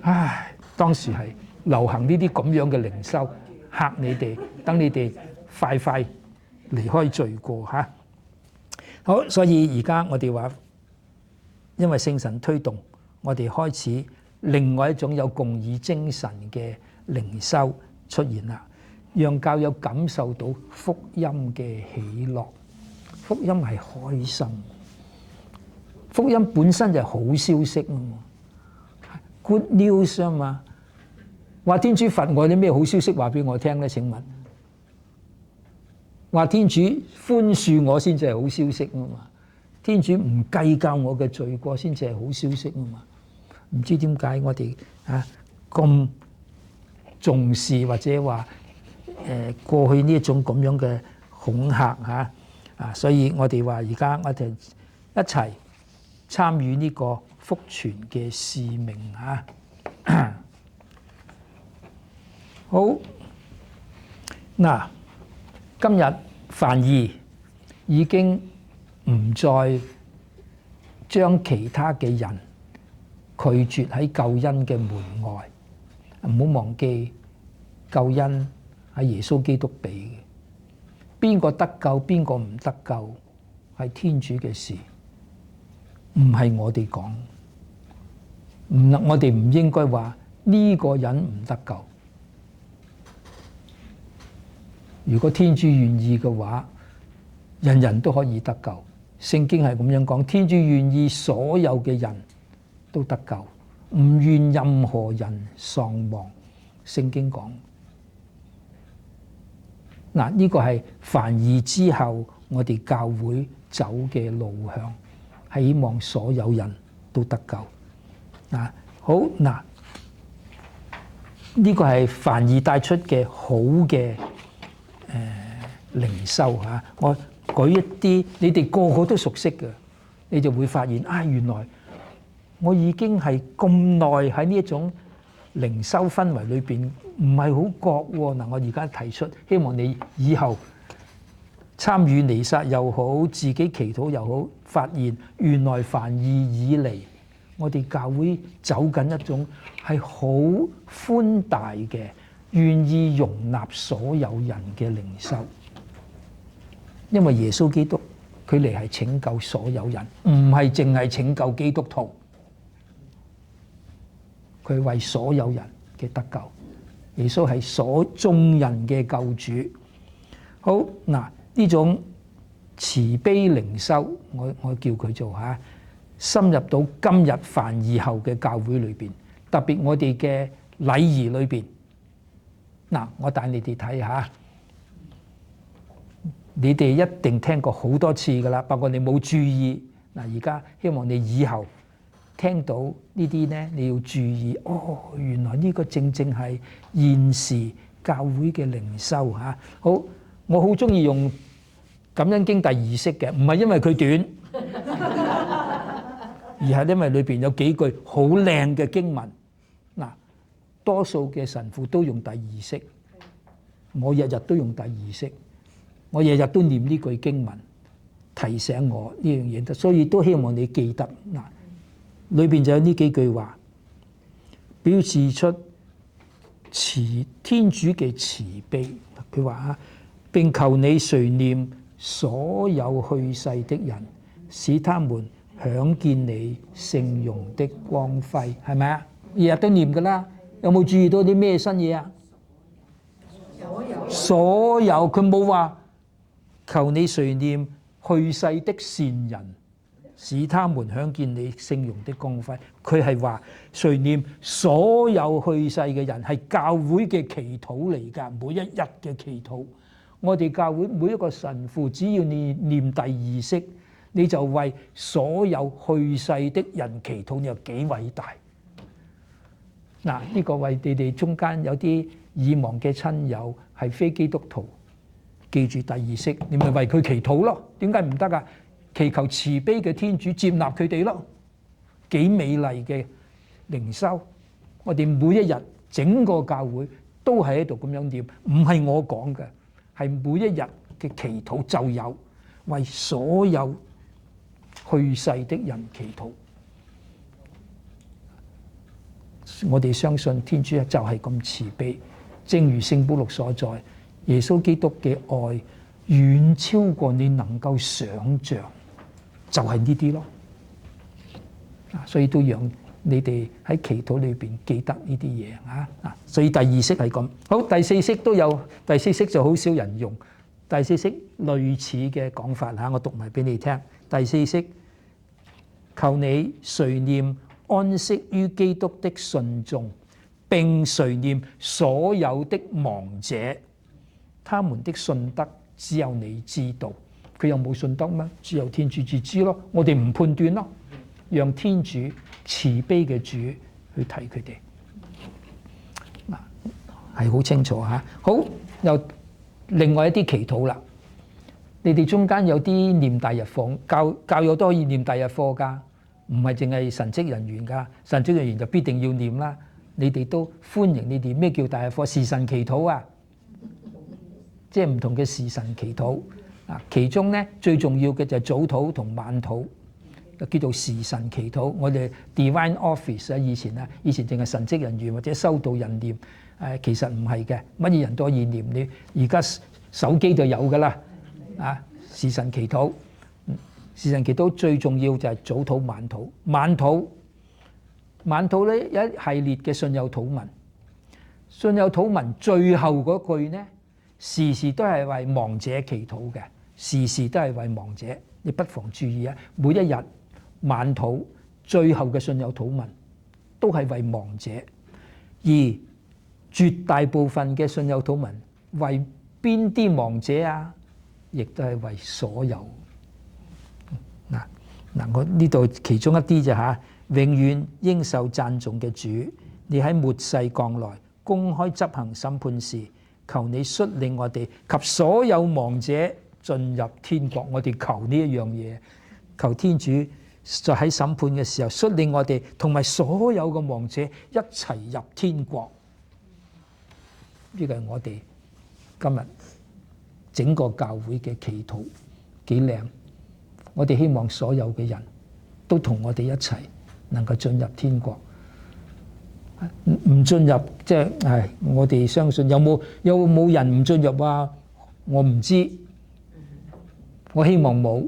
唉，當時係流行呢啲咁樣嘅靈修，嚇你哋，等你哋快快離開罪過嚇。好，所以而家我哋話，因為聖神推動，我哋開始另外一種有共議精神嘅靈修出現啦，讓教友感受到福音嘅喜樂。福音係開心，福音本身就係好消息啊嘛 ，good news 啊嘛。話天主罰我啲咩好消息話俾我聽咧？請問，話天主寬恕我先至係好消息啊嘛，天主唔計較我嘅罪過先至係好消息啊嘛。唔知點解我哋咁重視或者話過去呢一種咁樣嘅恐嚇嚇。所以我哋話而家我哋一齊參與呢個福傳嘅使命嚇。好，嗱，今日梵二已經唔再將其他嘅人拒絕喺救恩嘅門外。唔好忘記救恩係耶穌基督俾嘅。邊個得救，邊個唔得救，係天主嘅事，唔係我哋講。我哋唔應該話呢個人唔得救。如果天主願意嘅話，人人都可以得救。聖經係咁樣講，天主願意所有嘅人都得救，唔願任何人喪亡。聖經講。嗱，呢個係梵二之後我哋教會走嘅路向，係希望所有人都得救。好，嗱，呢個係梵二帶出嘅好嘅靈修嚇。我舉一啲你哋個個都熟悉嘅，你就會發現原來我已經係咁耐喺呢一種靈修氛圍裏邊，唔係好覺喎。嗱，我而家提出，希望你以後參與彌撒又好，自己祈禱又好，發現原來梵二以嚟，我哋教會走緊一種係好寬大嘅，願意容納所有人嘅靈修。因為耶穌基督佢嚟係拯救所有人，唔係淨係拯救基督徒。佢為所有人嘅得救，耶穌係眾人嘅救主。好，嗱，呢種慈悲靈修，我叫佢做深入到今日梵二後嘅教會裏邊，特別我哋嘅禮儀裏邊。嗱，我帶你哋睇下，你哋一定聽過好多次噶啦，不過你冇注意。嗱，而家希望你以後聽到呢啲呢，你要注意。原來呢個正正係現時教會嘅靈修嚇。好，我好中意用感恩經第二式嘅，唔係因為佢短，而係因為裏邊有幾句好靚嘅經文。嗱，多數嘅神父都用第二式，我日日都用第二式，我日日都念呢句經文，提醒我呢樣嘢。所以都希望你記得嗱，裏邊就有呢幾句話，表示出天主嘅慈悲。佢話啊，並求你垂念所有去世的人，使他們享見你聖容的光輝，係咪啊？日日都念㗎啦，有冇注意到啲咩新嘢啊？所有，佢冇話求你垂念去世的善人，使他們享見你聖容的光輝。佢係話垂念所有去世嘅人，係教會嘅祈禱嚟㗎，每一日嘅祈禱。我哋教會每一個神父，只要你念第二式，你就為所有去世的人祈禱，你有幾偉大？嗱，呢個為你哋中間有啲已亡嘅親友係非基督徒，記住第二式，你咪為佢祈禱咯。點解唔得啊？祈求慈悲嘅天主接納佢哋咯，幾美麗嘅靈修。我哋每一日整個教會都係喺度咁樣念，唔係我講嘅，係每一日嘅祈禱就有為所有去世的人祈禱。我哋相信天主就係咁慈悲，正如聖保祿所在，耶穌基督嘅愛遠超過你能夠想像，就係呢啲咯。所以都讓你哋喺祈禱裏邊記得呢啲嘢啊！所以第二式係咁，好，第四式都有，第四式就好少人用。第四式類似嘅講法嚇，我讀埋俾你聽。第四式，求你垂念安息於基督的信眾，並垂念所有的亡者，他們的信德只有你知道。佢有冇信德咩？只有天主至知咯。我哋唔判斷咯，讓天主慈悲嘅主去睇佢哋。嗱，係好清楚嚇。好，又另外一啲祈禱啦。你哋中間有啲念大日課，教友都可以念大日課㗎，唔係淨係神職人員㗎。神職人員就必定要念啦。你哋都歡迎你哋。咩叫大日課？時辰祈禱啊，即係唔同嘅時辰祈禱啊。其中咧最重要嘅就係早禱同晚禱，叫做時辰祈禱。我哋 Divine Office 啊，以前淨係神職人員或者修道人念，其實唔係嘅，乜嘢人都可以念。你而家手機就有㗎啦。啊，時辰祈禱，時辰祈禱最重要就係早禱晚禱。晚禱咧有一系列嘅信友禱文，信友禱文最後嗰句呢，時時都係為亡者祈禱嘅，時時都係為亡者。你不妨注意啊，每一日晚禱最後嘅信友禱文都係為亡者，而絕大部分嘅信友禱文為邊啲亡者啊？亦都係為所有。嗱，我呢度其中一啲啫嚇。永遠應受讚頌嘅主，你喺末世降來，公開執行審判時，求你率領我哋及所有亡者進入天國。我哋求呢一樣嘢，求天主在喺審判嘅時候率領我哋同埋所有嘅亡者一齊入天國。呢個係我哋今日整個教會嘅祈禱，幾靚！我哋希望所有嘅人都同我哋一齊能夠進入天國。唔進入即係我哋相信有冇人唔進入啊？我唔知，我希望冇。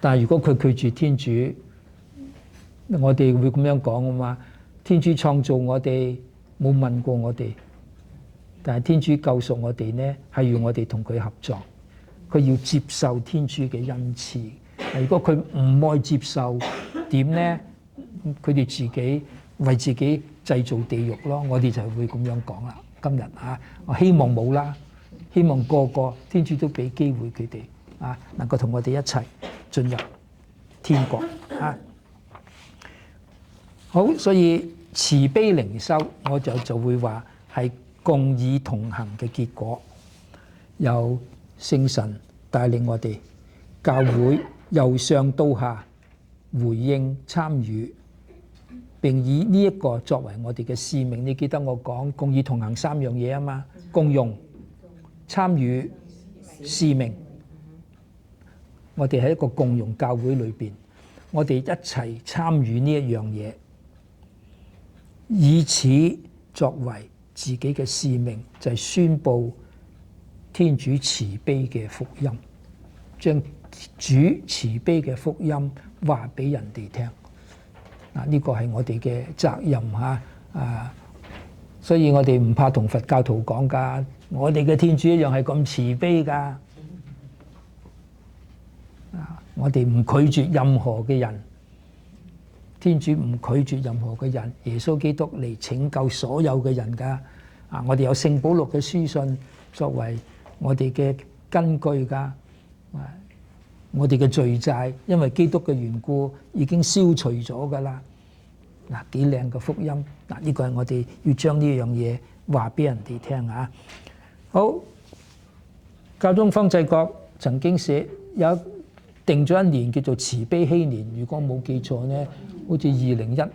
但係如果佢拒絕天主，我哋會咁樣講啊嘛？天主創造我哋，冇問過我哋。但係天主救贖我哋呢，係要我哋同佢合作，佢要接受天主嘅恩賜。如果佢唔愛接受，點呢？佢哋自己為自己製造地獄咯。我哋就會咁樣講啦。今日啊，我希望冇啦，希望個個天主都俾機會佢哋啊，能夠同我哋一齊進入天國啊。好，所以慈悲靈修，我就會話係共議同行嘅結果，由聖神帶領我哋教會由上到下回應參與，並以呢一個作為我哋嘅使命。你記得我講公義同行3樣嘢啊嘛，共融、參與、使命。我哋喺一個共融教會裏邊，我哋一齊參與呢一樣嘢，以此作為自己嘅使命，就係宣佈天主慈悲嘅福音，將主慈悲嘅福音話俾人哋聽。嗱，呢個係我哋嘅責任嚇，所以我哋唔怕同佛教徒講㗎，我哋嘅天主一樣係咁慈悲㗎。我哋唔拒絕任何嘅人，天主唔拒絕任何嘅人，耶穌基督嚟拯救所有嘅人㗎。我哋有聖保祿嘅書信作為我哋嘅根據㗎。我哋嘅罪債因為基督嘅緣故已經消除咗㗎啦。嗱，幾靚嘅福音。嗱，呢個係我哋要將呢樣嘢話俾人哋聽啊。好，教宗方濟各曾經寫有定咗一年叫做慈悲禧年，如果冇記錯呢，好似2015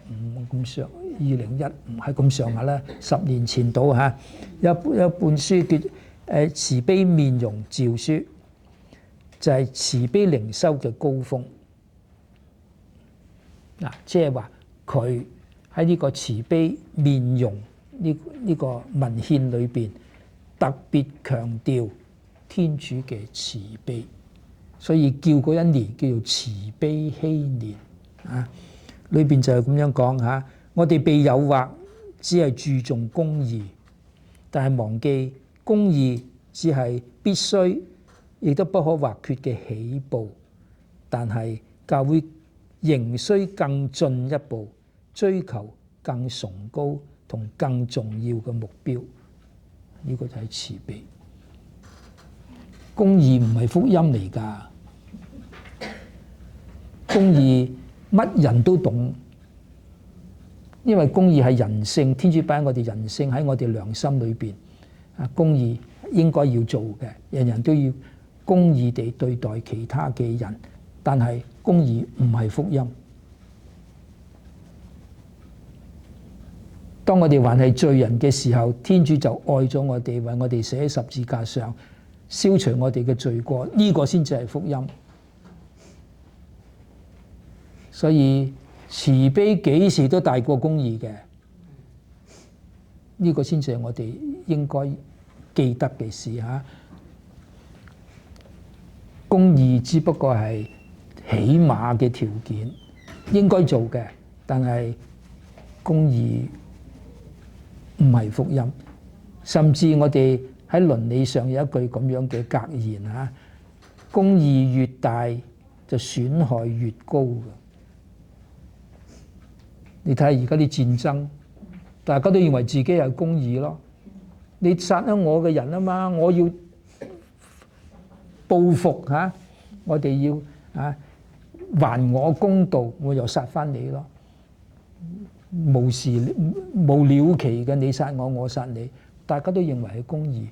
咁上，2015係咁上下啦，10年前到嚇。有本書叫慈悲面容詔書，就係慈悲靈修嘅高峰。嗱，即係話佢喺呢個慈悲面容呢個文獻裏邊，特別強調天主嘅慈悲，所以叫嗰一年叫做慈悲禧年啊。裏邊就係咁樣講嚇，我哋被誘惑只係注重公義，但係忘記公義只係必須亦都不可或缺嘅起步，但係教會仍需更進一步，追求更崇高同更重要嘅目標。呢個就係慈悲。公義唔係福音嚟㗎，公義乜人都懂，因為公義係人性，天主擺喺我哋人性喺我哋良心裏邊。公義應該要做嘅，人人都要公義地對待其他嘅人，但係公義唔係福音。當我哋還係罪人嘅時候，天主就愛咗我哋，為我哋寫喺十字架上，消除我哋嘅罪過，呢個先至係福音。所以慈悲幾時都大過公義嘅，呢個先至係我哋應該記得嘅事嚇。公義只不過係起碼嘅條件，應該做嘅，但係公義唔係福音。甚至我哋喺倫理上有一句咁樣嘅格言嚇：公義越大，就損害越高嘅。你睇下而家啲戰爭，大家都認為自己係公義咯。你殺咗我嘅人啊嘛，我要報復嚇，我哋要還我公道，我又殺翻你咯。無時無了期嘅，你殺我，我殺你，大家都認為係公義。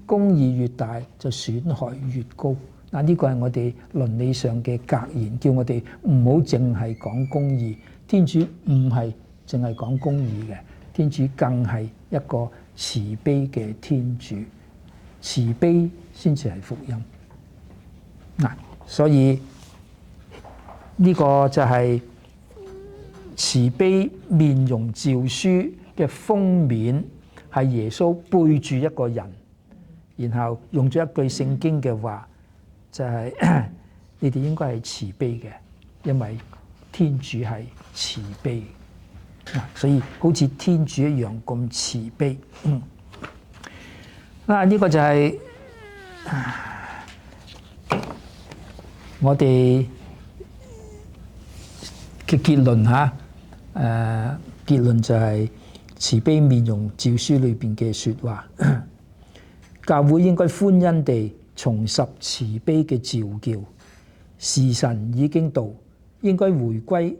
公義越大，就損害越高。嗱，呢個係我哋倫理上嘅格言，叫我哋唔好淨係講公義。天主唔係淨係講公義嘅，天主更係一個慈悲嘅天主，慈悲先至係福音。嗱，所以呢個就係慈悲面容詔書嘅封面，係耶穌背住一個人，然後用咗一句聖經嘅話，就係你哋應該係慈悲嘅，因為天主係慈悲。所以好似天主一樣咁慈悲。呢個就係我哋嘅結論嚇。結論就係慈悲面容詔書裏邊嘅説話。教會應該歡欣地重拾慈悲嘅召叫，時辰已經到，應該回歸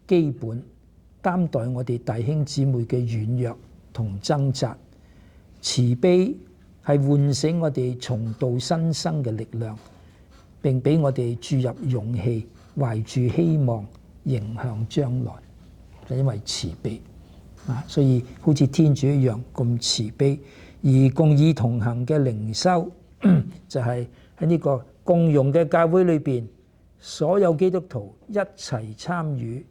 基本，擔待我哋弟兄姊妹嘅軟弱同掙扎。慈悲係喚醒我哋重蹈新生嘅力量，並俾我哋注入勇氣，懷住希望迎向將來。就因為慈悲啊，所以好似天主一樣咁慈悲。而共議同行嘅靈修就係喺呢個共融嘅教會裏邊，所有基督徒一齊參與，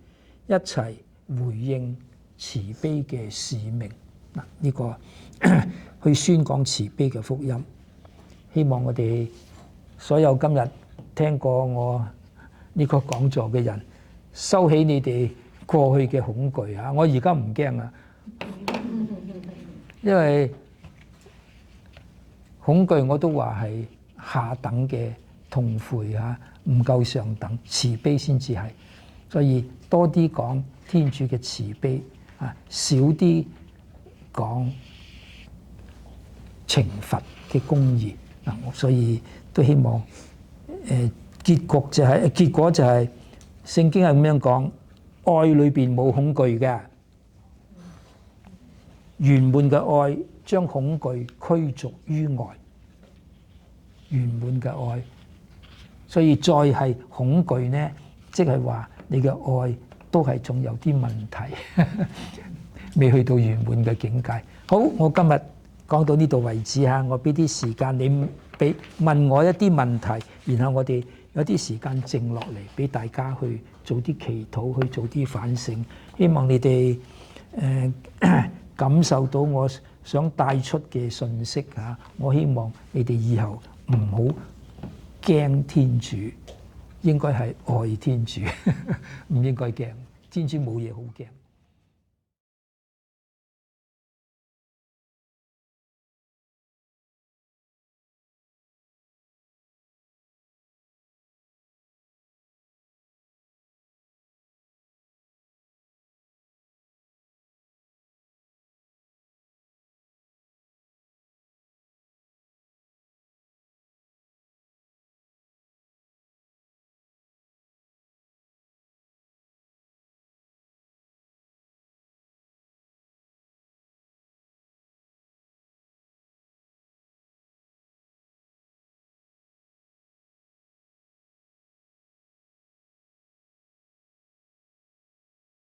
一齊回應慈悲嘅使命嗱，呢個去宣講慈悲嘅福音。希望我哋所有今日聽過我呢個講座嘅人，收起你哋過去嘅恐懼啊！我而家唔驚啦，因為恐懼我都話係下等嘅痛悔啊，唔夠上等，慈悲先至係。所以多啲講天主嘅慈悲啊，少啲講懲罰嘅公義嗱。所以都希望結果就係聖經係咁樣講，愛裏邊冇恐懼嘅，圓滿嘅愛將恐懼驅逐於外，圓滿嘅愛。所以再係恐懼呢，即係話你嘅愛都係仲有啲問題，未去到圓滿嘅境界。好，我今日講到呢度為止嚇，我俾啲時間你問我一啲問題，然後我哋有啲時間靜落嚟，俾大家去做啲祈禱，去做啲反省。希望你哋感受到我想帶出嘅信息嚇。我希望你哋以後唔好驚天主，應該係愛天主，唔應該驚。天主冇嘢好驚。